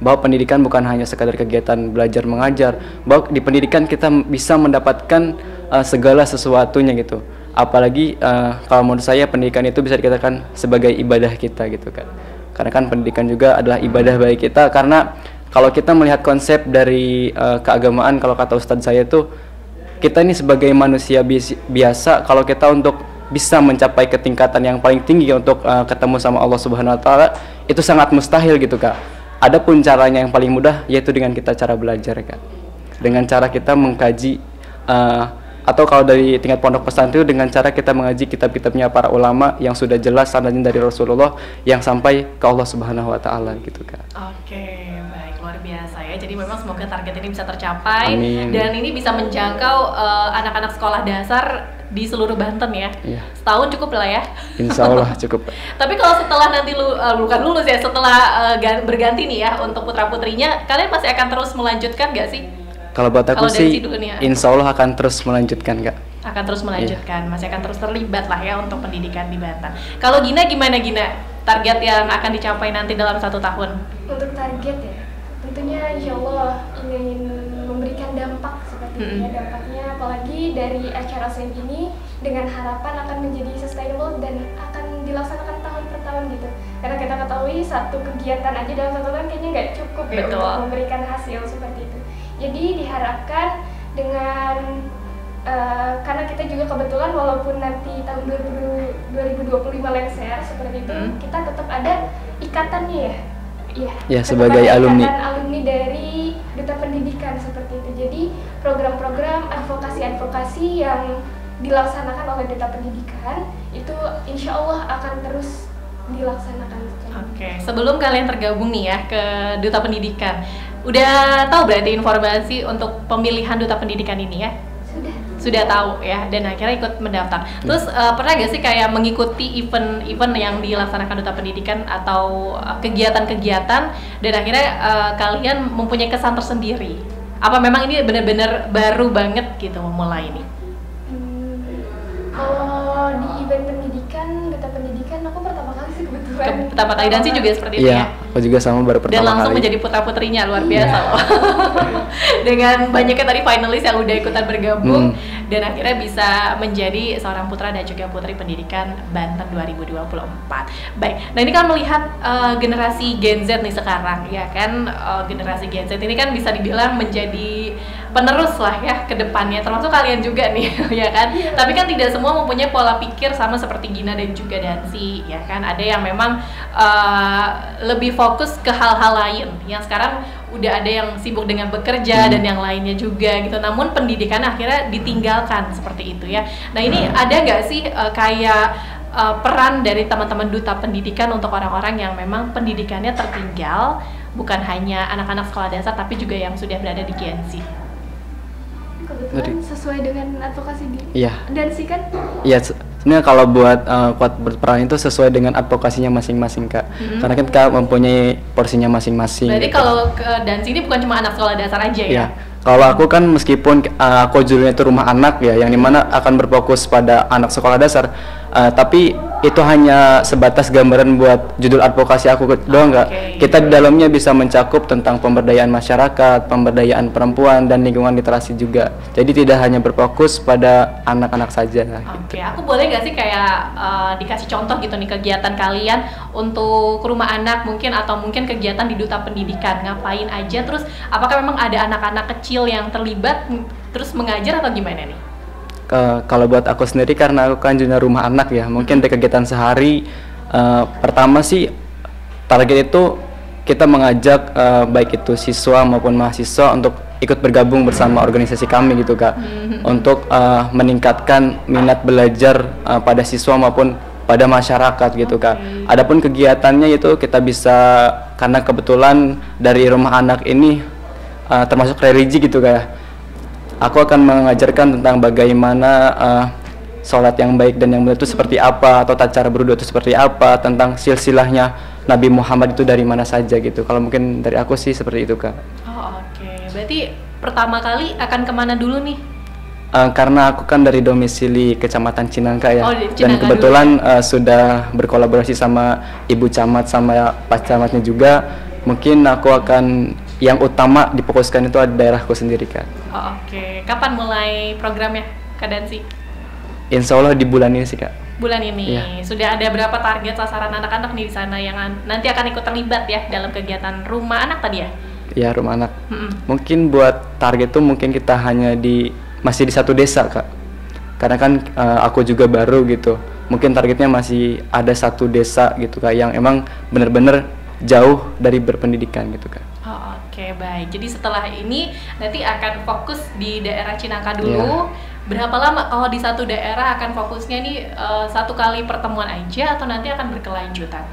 Bahwa pendidikan bukan hanya sekadar kegiatan belajar mengajar, bahwa di pendidikan kita bisa mendapatkan segala sesuatunya gitu. Apalagi kalau menurut saya pendidikan itu bisa dikatakan sebagai ibadah kita gitu kan. Karena kan pendidikan juga adalah ibadah bagi kita, karena kalau kita melihat konsep dari keagamaan, kalau kata Ustadz saya itu, kita ini sebagai manusia biasa, kalau kita untuk bisa mencapai ketingkatan yang paling tinggi untuk ketemu sama Allah Subhanahu Wa Taala, itu sangat mustahil gitu Kak. Adapun caranya yang paling mudah yaitu dengan kita cara belajar Kak. Dengan cara kita mengkaji atau kalau dari tingkat pondok pesantren itu dengan cara kita mengaji kitab-kitabnya para ulama yang sudah jelas sanadnya dari Rasulullah yang sampai ke Allah Subhanahu Wa Taala gitu Kak. Oke, baik, luar biasa ya. Jadi memang semoga target ini bisa tercapai. Amin. Dan ini bisa menjangkau anak-anak sekolah dasar di seluruh Banten ya. Iya. Setahun cukup lah ya. Insya Allah cukup. Tapi kalau setelah nanti bukan lulus ya, setelah berganti nih ya untuk putra putrinya, kalian masih akan terus melanjutkan nggak sih? Kalau buat aku sih, insya Allah akan terus melanjutkan Kak. Akan terus melanjutkan, masih akan terus terlibat lah ya untuk pendidikan di Banten. Kalau Gina gimana Gina? Target yang akan dicapai nanti dalam 1 tahun? Untuk target ya, tentunya insya Allah ingin memberikan dampak seperti ini ya, dampaknya apalagi dari acara SEM ini dengan harapan akan menjadi sustainable dan akan dilaksanakan tahun per tahun gitu. Karena kita ketahui satu kegiatan aja dalam 1 tahun kayaknya nggak cukup ya untuk memberikan hasil seperti itu. Jadi diharapkan dengan karena kita juga kebetulan walaupun nanti tahun 2025 lengser seperti itu, kita tetap ada ikatannya ya. Iya. Ya, sebagai alumni. Alumni dari Duta Pendidikan seperti itu. Jadi program-program advokasi yang dilaksanakan oleh Duta Pendidikan itu insya Allah akan terus dilaksanakan. Oke, sebelum kalian tergabung nih ya ke Duta Pendidikan, udah tahu berarti informasi untuk pemilihan Duta Pendidikan ini ya? Sudah tahu ya, dan akhirnya ikut mendaftar. Terus pernah gak sih kayak mengikuti event-event yang dilaksanakan Duta Pendidikan atau kegiatan-kegiatan dan akhirnya kalian mempunyai kesan tersendiri? Apa memang ini benar-benar baru banget gitu memulai ini? Kalau di event pendidikan, Duta Pendidikan aku pertama kali sih kebetulan. Pertama kali, Dansi juga seperti itu ya? Aku juga sama, baru pertama kali. Dan langsung menjadi putra-putrinya, luar biasa loh. Dengan banyaknya tadi finalis yang udah ikutan bergabung dan akhirnya bisa menjadi seorang putra dan juga putri pendidikan Banten 2024. Baik, nah ini kan melihat generasi Gen Z nih sekarang ya kan, generasi Gen Z ini kan bisa dibilang menjadi penerus lah ya ke depannya, termasuk kalian juga nih ya kan. Tapi kan tidak semua mempunyai pola pikir sama seperti Gina dan juga Dansi ya kan. Ada yang memang lebih fokus ke hal-hal lain yang sekarang udah ada yang sibuk dengan bekerja dan yang lainnya juga gitu. Namun pendidikan akhirnya ditinggalkan seperti itu ya. Nah ini ada nggak sih kayak peran dari teman-teman duta pendidikan untuk orang-orang yang memang pendidikannya tertinggal, bukan hanya anak-anak sekolah dasar tapi juga yang sudah berada di Gen Z? Kebetulan sesuai dengan advokasi dan sih kan? Iya, sebenarnya kalau buat kuat berperan itu sesuai dengan advokasinya masing-masing Kak. Karena kan kita mempunyai porsinya masing-masing. Berarti gitu. Kalau ke Dansi ini bukan cuma anak sekolah dasar aja ya? Kalau aku kan meskipun aku judulnya itu rumah anak ya, yang dimana akan berfokus pada anak sekolah dasar, tapi itu hanya sebatas gambaran buat judul advokasi aku doang nggak. Kita di dalamnya bisa mencakup tentang pemberdayaan masyarakat, pemberdayaan perempuan dan lingkungan literasi juga. Jadi tidak hanya berfokus pada anak-anak saja. Oke, aku boleh nggak sih kayak dikasih contoh gitu nih kegiatan kalian untuk rumah anak mungkin atau mungkin kegiatan di duta pendidikan ngapain aja? Terus apakah memang ada anak-anak kecil yang terlibat terus mengajar atau gimana nih? Kalau buat aku sendiri karena aku kan junior rumah anak ya, mungkin di kegiatan sehari pertama sih target itu kita mengajak baik itu siswa maupun mahasiswa untuk ikut bergabung bersama organisasi kami gitu Kak, untuk meningkatkan minat belajar pada siswa maupun pada masyarakat gitu Kak. Adapun kegiatannya itu kita bisa, karena kebetulan dari rumah anak ini termasuk religi gitu Kak. Aku akan mengajarkan tentang bagaimana sholat yang baik dan yang benar itu seperti apa, atau tata cara berwudu itu seperti apa, tentang silsilahnya Nabi Muhammad itu dari mana saja gitu. Kalau mungkin dari aku sih seperti itu Kak. Oh oke. Berarti pertama kali akan kemana dulu nih? Karena aku kan dari domisili Kecamatan Cinangka ya, dan Cinangka kebetulan sudah berkolaborasi sama Ibu Camat sama Pak Camatnya juga. Mungkin aku akan yang utama difokuskan itu ada daerahku sendiri Kak. Oh, oke. Kapan mulai programnya Kak Dansi? Insya Allah di bulan ini sih Kak. Bulan ini. Sudah ada berapa target sasaran anak-anak nih di sana yang nanti akan ikut terlibat ya dalam kegiatan rumah anak tadi ya? Iya, rumah anak. Mungkin buat target tuh mungkin kita hanya masih di satu desa Kak. Karena kan aku juga baru gitu. Mungkin targetnya masih ada satu desa gitu Kak, yang emang bener-bener jauh dari berpendidikan gitu Kak. Oh, oke, baik. Jadi setelah ini nanti akan fokus di daerah Cinangka dulu. Berapa lama kalau di satu daerah akan fokusnya nih satu kali pertemuan aja atau nanti akan berkelanjutan?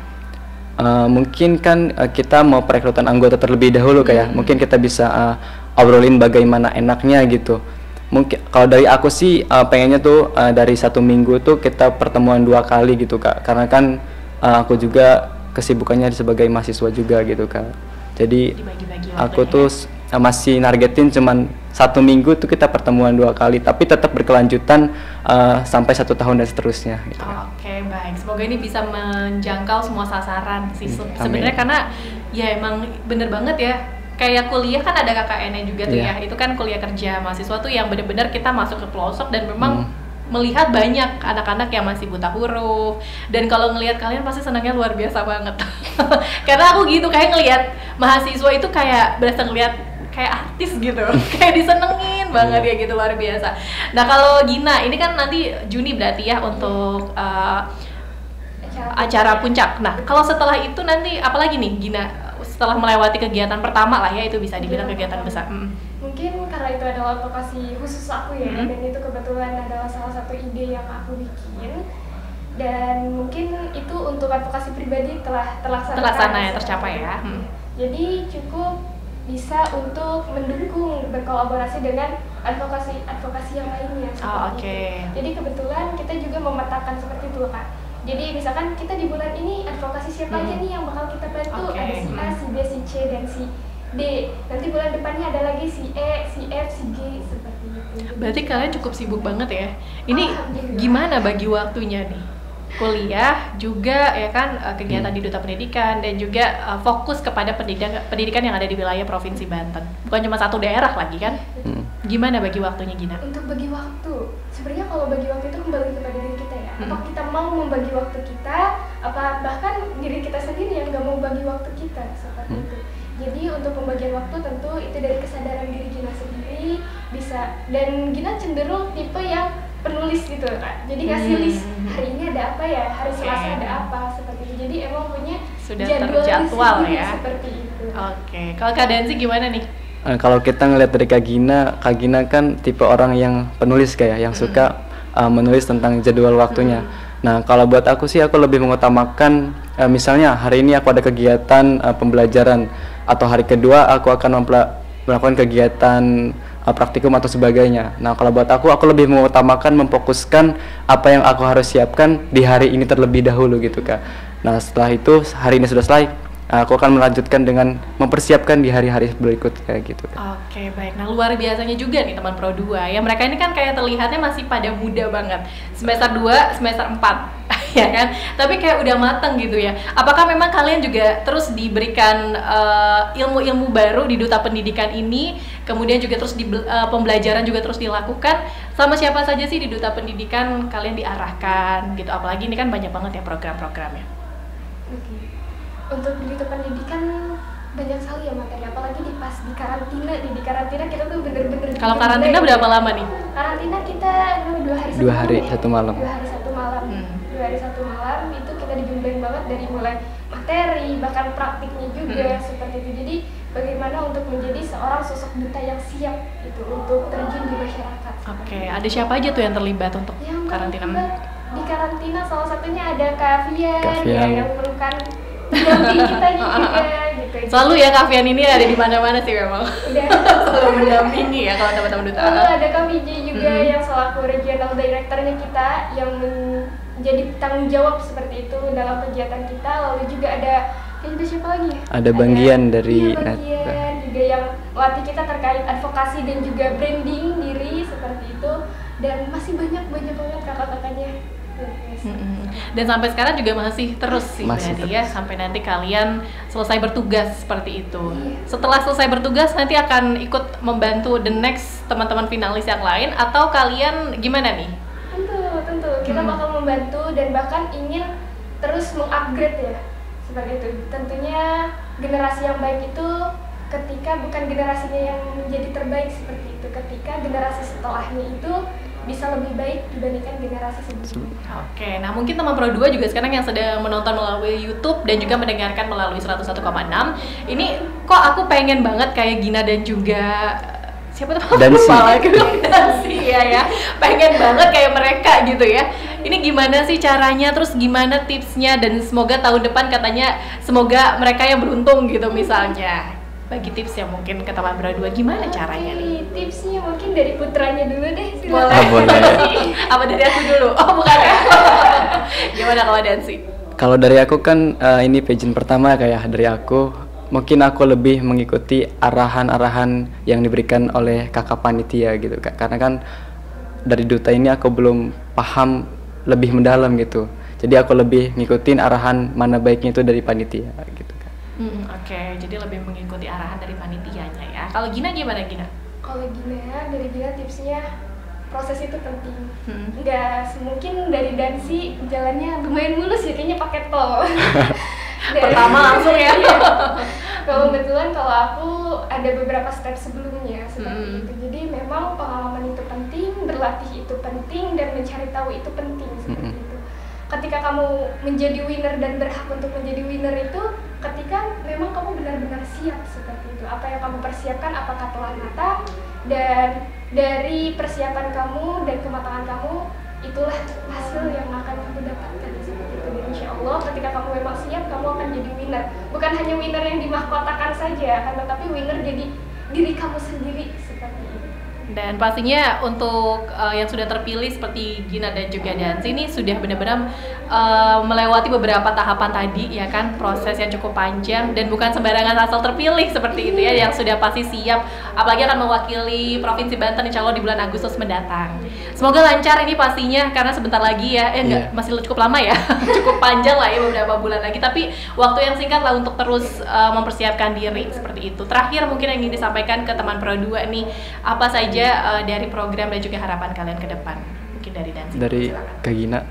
Mungkin kan kita mau perekrutan anggota terlebih dahulu Kak ya. Mungkin kita bisa obrolin bagaimana enaknya gitu. Mungkin kalau dari aku sih pengennya tuh dari 1 minggu tuh kita pertemuan 2 kali gitu Kak. Karena kan aku juga kesibukannya sebagai mahasiswa juga gitu Kak. Jadi aku tuh masih nargetin cuman 1 minggu tuh kita pertemuan 2 kali, tapi tetap berkelanjutan sampai 1 tahun dan seterusnya gitu. Oke, baik. Semoga ini bisa menjangkau semua sasaran sih sebenarnya, karena ya emang bener banget ya. Kayak kuliah kan ada KKN-nya juga tuh ya. Itu kan kuliah kerja mahasiswa tuh yang bener-bener kita masuk ke pelosok dan memang melihat banyak anak-anak yang masih buta huruf, dan kalau ngelihat kalian pasti senangnya luar biasa banget. Karena aku gitu, kayak ngelihat mahasiswa itu kayak berasa ngelihat kayak artis gitu, kayak disenengin banget ya gitu, luar biasa. Nah kalau Gina, ini kan nanti Juni berarti ya untuk acara puncak. Nah kalau setelah itu nanti apalagi nih Gina, setelah melewati kegiatan pertama lah ya, itu bisa dibilang kegiatan besar. Mungkin karena itu adalah advokasi khusus aku ya, dan itu kebetulan adalah salah satu ide yang aku bikin, dan mungkin itu untuk advokasi pribadi telah terlaksana ya, tercapai ya. Jadi cukup bisa untuk mendukung berkolaborasi dengan advokasi yang lainnya. Jadi kebetulan kita juga memetakan seperti itu Kak. Jadi misalkan kita di bulan ini advokasi siapa aja nih yang bakal kita bantu, ada si A, si B, si C, dan si D. Nanti bulan depannya ada lagi si E, si F, si G, seperti itu. Berarti kalian cukup sibuk banget ya. Ini gimana bagi waktunya nih? Kuliah juga ya kan, kegiatan di duta pendidikan, dan juga fokus kepada pendidikan yang ada di wilayah Provinsi Banten. Bukan cuma satu daerah lagi kan? Gimana bagi waktunya Gina? Untuk bagi waktu, sebenarnya kalau bagi waktu itu kembali kepada diri kita ya. Apa kita mau membagi waktu kita, apa bahkan diri kita sendiri yang nggak mau bagi waktu kita, seperti itu. Jadi untuk pembagian waktu tentu itu dari kesadaran diri Gina sendiri bisa, dan Gina cenderung tipe yang penulis gitu Kak. Jadi kasih list, hari ini ada apa ya, hari Selasa ada apa, seperti itu. Jadi emang punya sudah jadwal terjadwal sendiri ya. seperti itu. Oke, kalau Kak Dansi gimana nih? Kalau kita ngeliat dari Kak Gina kan tipe orang yang penulis kayak yang suka menulis tentang jadwal waktunya. Nah, kalau buat aku sih aku lebih mengutamakan misalnya hari ini aku ada kegiatan pembelajaran atau hari kedua aku akan melakukan kegiatan praktikum atau sebagainya. Nah, kalau buat aku lebih mengutamakan memfokuskan apa yang aku harus siapkan di hari ini terlebih dahulu gitu Kak. Nah, setelah itu hari ini sudah selesai, aku akan melanjutkan dengan mempersiapkan di hari-hari berikut kayak gitu. Oke, baik. Nah, luar biasanya juga nih teman Pro 2 ya. Mereka ini kan kayak terlihatnya masih pada muda banget. Semester 2, semester 4 ya kan. Tapi kayak udah mateng gitu ya. Apakah memang kalian juga terus diberikan ilmu-ilmu baru di Duta Pendidikan ini, kemudian juga terus pembelajaran juga terus dilakukan? Sama siapa saja sih di Duta Pendidikan kalian diarahkan gitu? Apalagi ini kan banyak banget ya program-programnya. Oke. Untuk di Duta Pendidikan banyak sekali ya materi, apalagi pas di karantina kita tuh bener-bener. Kalau karantina berapa lama nih? Karantina kita 2 hari 1 malam. 2 hari 1 malam. 2 hari 1 malam itu kita dibimbing banget dari mulai materi bahkan praktiknya juga seperti itu. Jadi bagaimana untuk menjadi seorang sosok duta yang siap itu untuk terjun di masyarakat. Oke, ada siapa aja tuh yang terlibat untuk karantina? Di karantina salah satunya ada Kak Fian. Ya, yang merupakan mendampingi kita juga gitu. Selalu ya Kak Fian ini ada di mana-mana sih memang. Udah selalu mendampingi ya kalau teman-teman duta. Lalu ada Kak Vijay juga yang selaku regional directornya kita yang menjadi tanggung jawab seperti itu dalam kegiatan kita. Lalu juga ada siapa lagi? Ada bagian dari bagian juga yang melatih kita terkait advokasi dan juga branding diri seperti itu, dan masih banyak banget kakak-kakaknya. Dan sampai sekarang juga masih terus sih berarti ya, sampai nanti kalian selesai bertugas seperti itu. Setelah selesai bertugas nanti akan ikut membantu the next teman-teman finalis yang lain, atau kalian gimana nih? Tentu kita bakal membantu dan bahkan ingin terus mengupgrade ya seperti itu. Tentunya generasi yang baik itu ketika bukan generasinya yang menjadi terbaik seperti itu, ketika generasi setelahnya itu bisa lebih baik dibandingkan generasi sebelumnya. Oke, nah mungkin teman Pro 2 juga sekarang yang sedang menonton melalui YouTube dan juga mendengarkan melalui 101,6. Ini kok aku pengen banget kayak Gina dan juga siapa tuh? Dansi ya. Pengen banget kayak mereka gitu ya. Ini gimana sih caranya, terus gimana tipsnya, dan semoga tahun depan katanya semoga mereka yang beruntung gitu misalnya. Bagi tips ya mungkin ke teman Pro 2 gimana caranya nih? Tipsnya mungkin dari putranya dulu deh. Boleh. Apa dari aku dulu? Oh bukan ya. Gimana kalau Dansi? Kalau dari aku kan ini pageant pertama kayak dari aku. Mungkin aku lebih mengikuti arahan-arahan yang diberikan oleh kakak panitia gitu Kak. Karena kan dari duta ini aku belum paham lebih mendalam gitu. Jadi aku lebih ngikutin arahan mana baiknya itu dari panitia gitu. Oke, jadi lebih mengikuti arahan dari panitianya ya. Kalau Gina gimana Gina? Kalau Gina, dari Gina tipsnya proses itu penting. Enggak mungkin dari Dansi jalannya lumayan mulus ya, kayaknya pakai tol. Pertama langsung ya. Kalau kebetulan kalau aku ada beberapa step sebelumnya seperti itu. Jadi memang pengalaman itu penting, berlatih itu penting, dan mencari tahu itu penting seperti itu. Ketika kamu menjadi winner dan berhak untuk menjadi winner itu ketika memang kamu benar-benar siap seperti itu. Apa yang kamu persiapkan apakah telah matang, dan dari persiapan kamu dan kematangan kamu itulah hasil yang akan kamu dapatkan seperti itu. Dan insya Allah ketika kamu memang siap, kamu akan jadi winner. Bukan hanya winner yang dimahkotakan saja, akan tetapi winner jadi diri kamu sendiri seperti itu. Dan pastinya untuk yang sudah terpilih seperti Gina dan juga Dansi ini sudah benar-benar melewati beberapa tahapan tadi ya kan, proses yang cukup panjang dan bukan sembarangan asal terpilih seperti itu ya, yang sudah pasti siap apalagi akan mewakili Provinsi Banten insya Allah di bulan Agustus mendatang. Semoga lancar ini pastinya karena sebentar lagi ya, masih cukup lama ya, cukup panjang lah ya, beberapa bulan lagi, tapi waktu yang singkat lah untuk terus mempersiapkan diri seperti itu. Terakhir mungkin yang ingin disampaikan ke teman Pro 2 nih, apa saja dari program dan juga harapan kalian ke depan? Mungkin dari Dansi. Dari Kak Gina.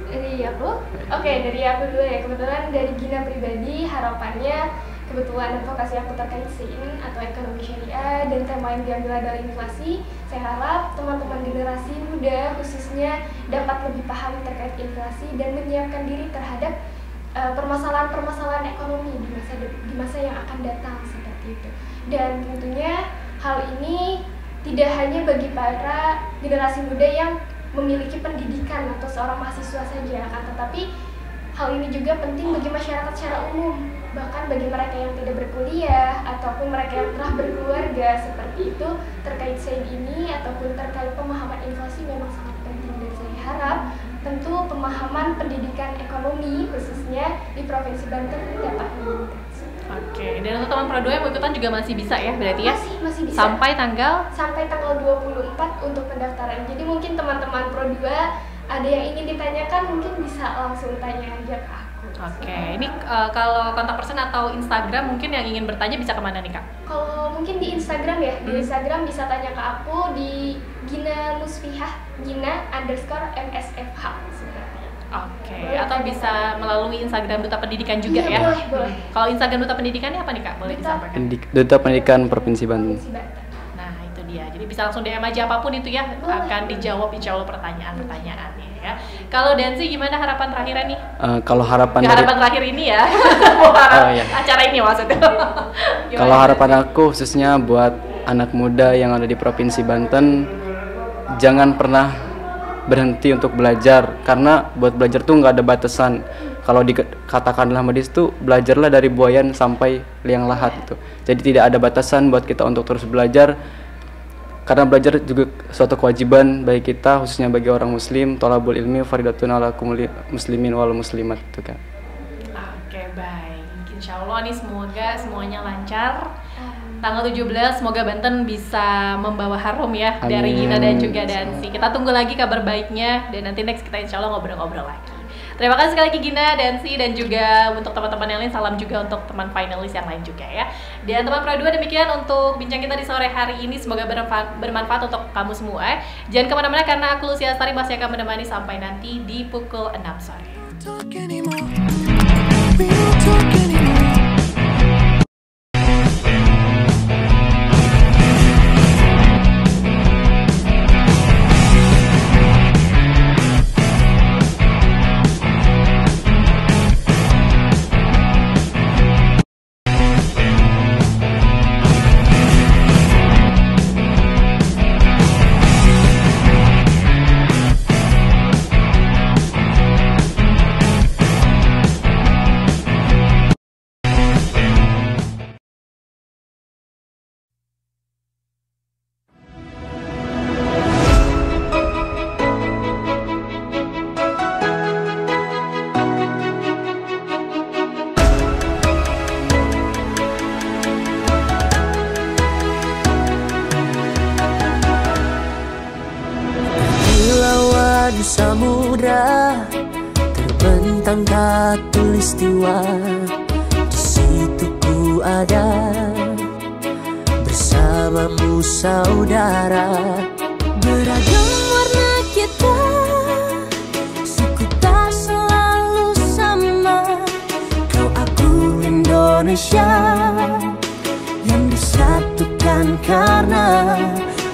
Dari aku? Oke, dari aku dulu ya. Kebetulan dari Gina pribadi harapannya kebetulan advokasi aku terkait SEIN atau ekonomi syariah dan tema yang diambil adalah inflasi. Saya harap teman-teman generasi muda khususnya dapat lebih paham terkait inflasi dan menyiapkan diri terhadap permasalahan-permasalahan ekonomi di masa yang akan datang seperti itu. Dan tentunya hal ini tidak hanya bagi para generasi muda yang memiliki pendidikan atau seorang mahasiswa saja, akan tetapi hal ini juga penting bagi masyarakat secara umum, bahkan bagi mereka yang tidak berkuliah ataupun mereka yang telah berkeluarga seperti itu. Terkait SEIN ini ataupun terkait pemahaman inflasi memang sangat penting, dan saya harap tentu pemahaman pendidikan ekonomi khususnya di Provinsi Banten dapat meningkat. Oke, dan untuk teman Pro 2 yang mau ikutan juga masih bisa ya berarti ya? Masih bisa. Sampai tanggal 24 untuk pendaftaran. Jadi mungkin teman-teman Pro 2 ada yang ingin ditanyakan mungkin bisa langsung tanya aja ke aku. Oke, ini kalau kontak person atau Instagram mungkin yang ingin bertanya bisa kemana nih Kak? Kalau mungkin di Instagram ya, di Instagram bisa tanya ke aku di Gina Musfihah, Gina_MSFH sebenarnya. Oke, atau bisa melalui Instagram Duta Pendidikan juga ya? Boleh. Kalau Instagram Duta Pendidikannya apa nih Kak? Boleh disampaikan? Duta Pendidikan Provinsi Banten. Nah itu dia, jadi bisa langsung DM aja apapun itu ya, akan dijawab insya Allah pertanyaan-pertanyaannya ya. Kalau Dancy gimana harapan terakhirnya nih? Kalau harapan terakhir ini ya, acara ini maksudnya. Kalau harapan aku khususnya buat anak muda yang ada di Provinsi Banten, jangan pernah berhenti untuk belajar, karena buat belajar tuh nggak ada batasan. Kalau dikatakan dalam hadis tuh belajarlah dari buayan sampai liang lahat itu. Jadi tidak ada batasan buat kita untuk terus belajar, karena belajar juga suatu kewajiban bagi kita, khususnya bagi orang muslim. Thalabul ilmi faridatun ala kulli muslimin wal muslimat itu kan. Oke, baik. Insya Allah nih semoga semuanya lancar. Tanggal 17 semoga Banten bisa membawa harum ya. Amin. Dari Gina dan juga Dancy. Kita tunggu lagi kabar baiknya dan nanti next kita insya Allah ngobrol-ngobrol lagi. Terima kasih sekali lagi Gina, Dancy, dan juga untuk teman-teman yang lain, salam juga untuk teman finalis yang lain juga ya. Dan teman Pro 2, demikian untuk bincang kita di sore hari ini, semoga bermanfaat untuk kamu semua. Jangan kemana-mana karena aku Lucia Astari masih akan menemani sampai nanti di pukul 6 sore. Samudra terbentang khatulistiwa, di situ ku ada bersamamu saudara. Beragam warna kita, suku tak selalu sama. Kau aku Indonesia yang disatukan karena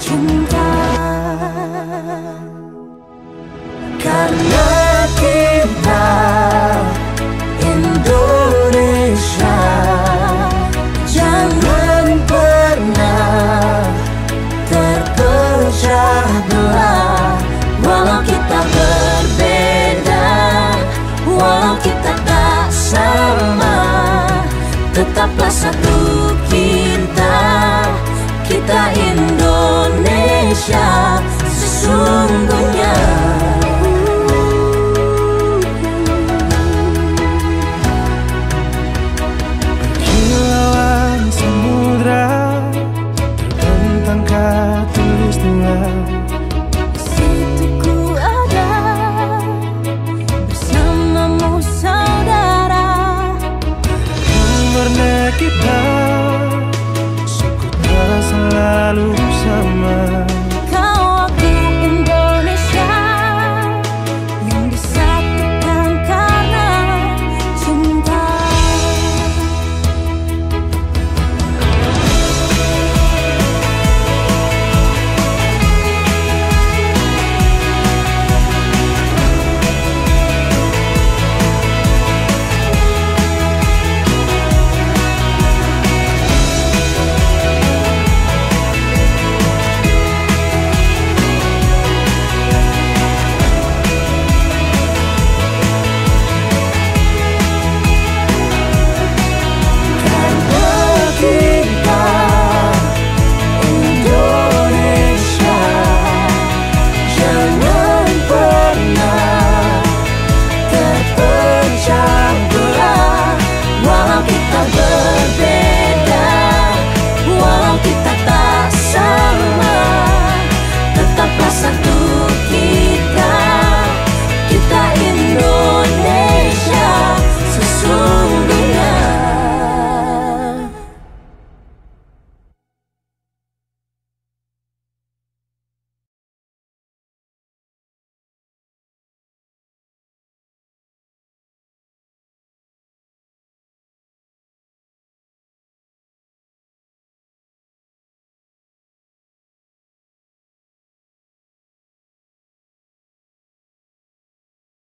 cinta. Karena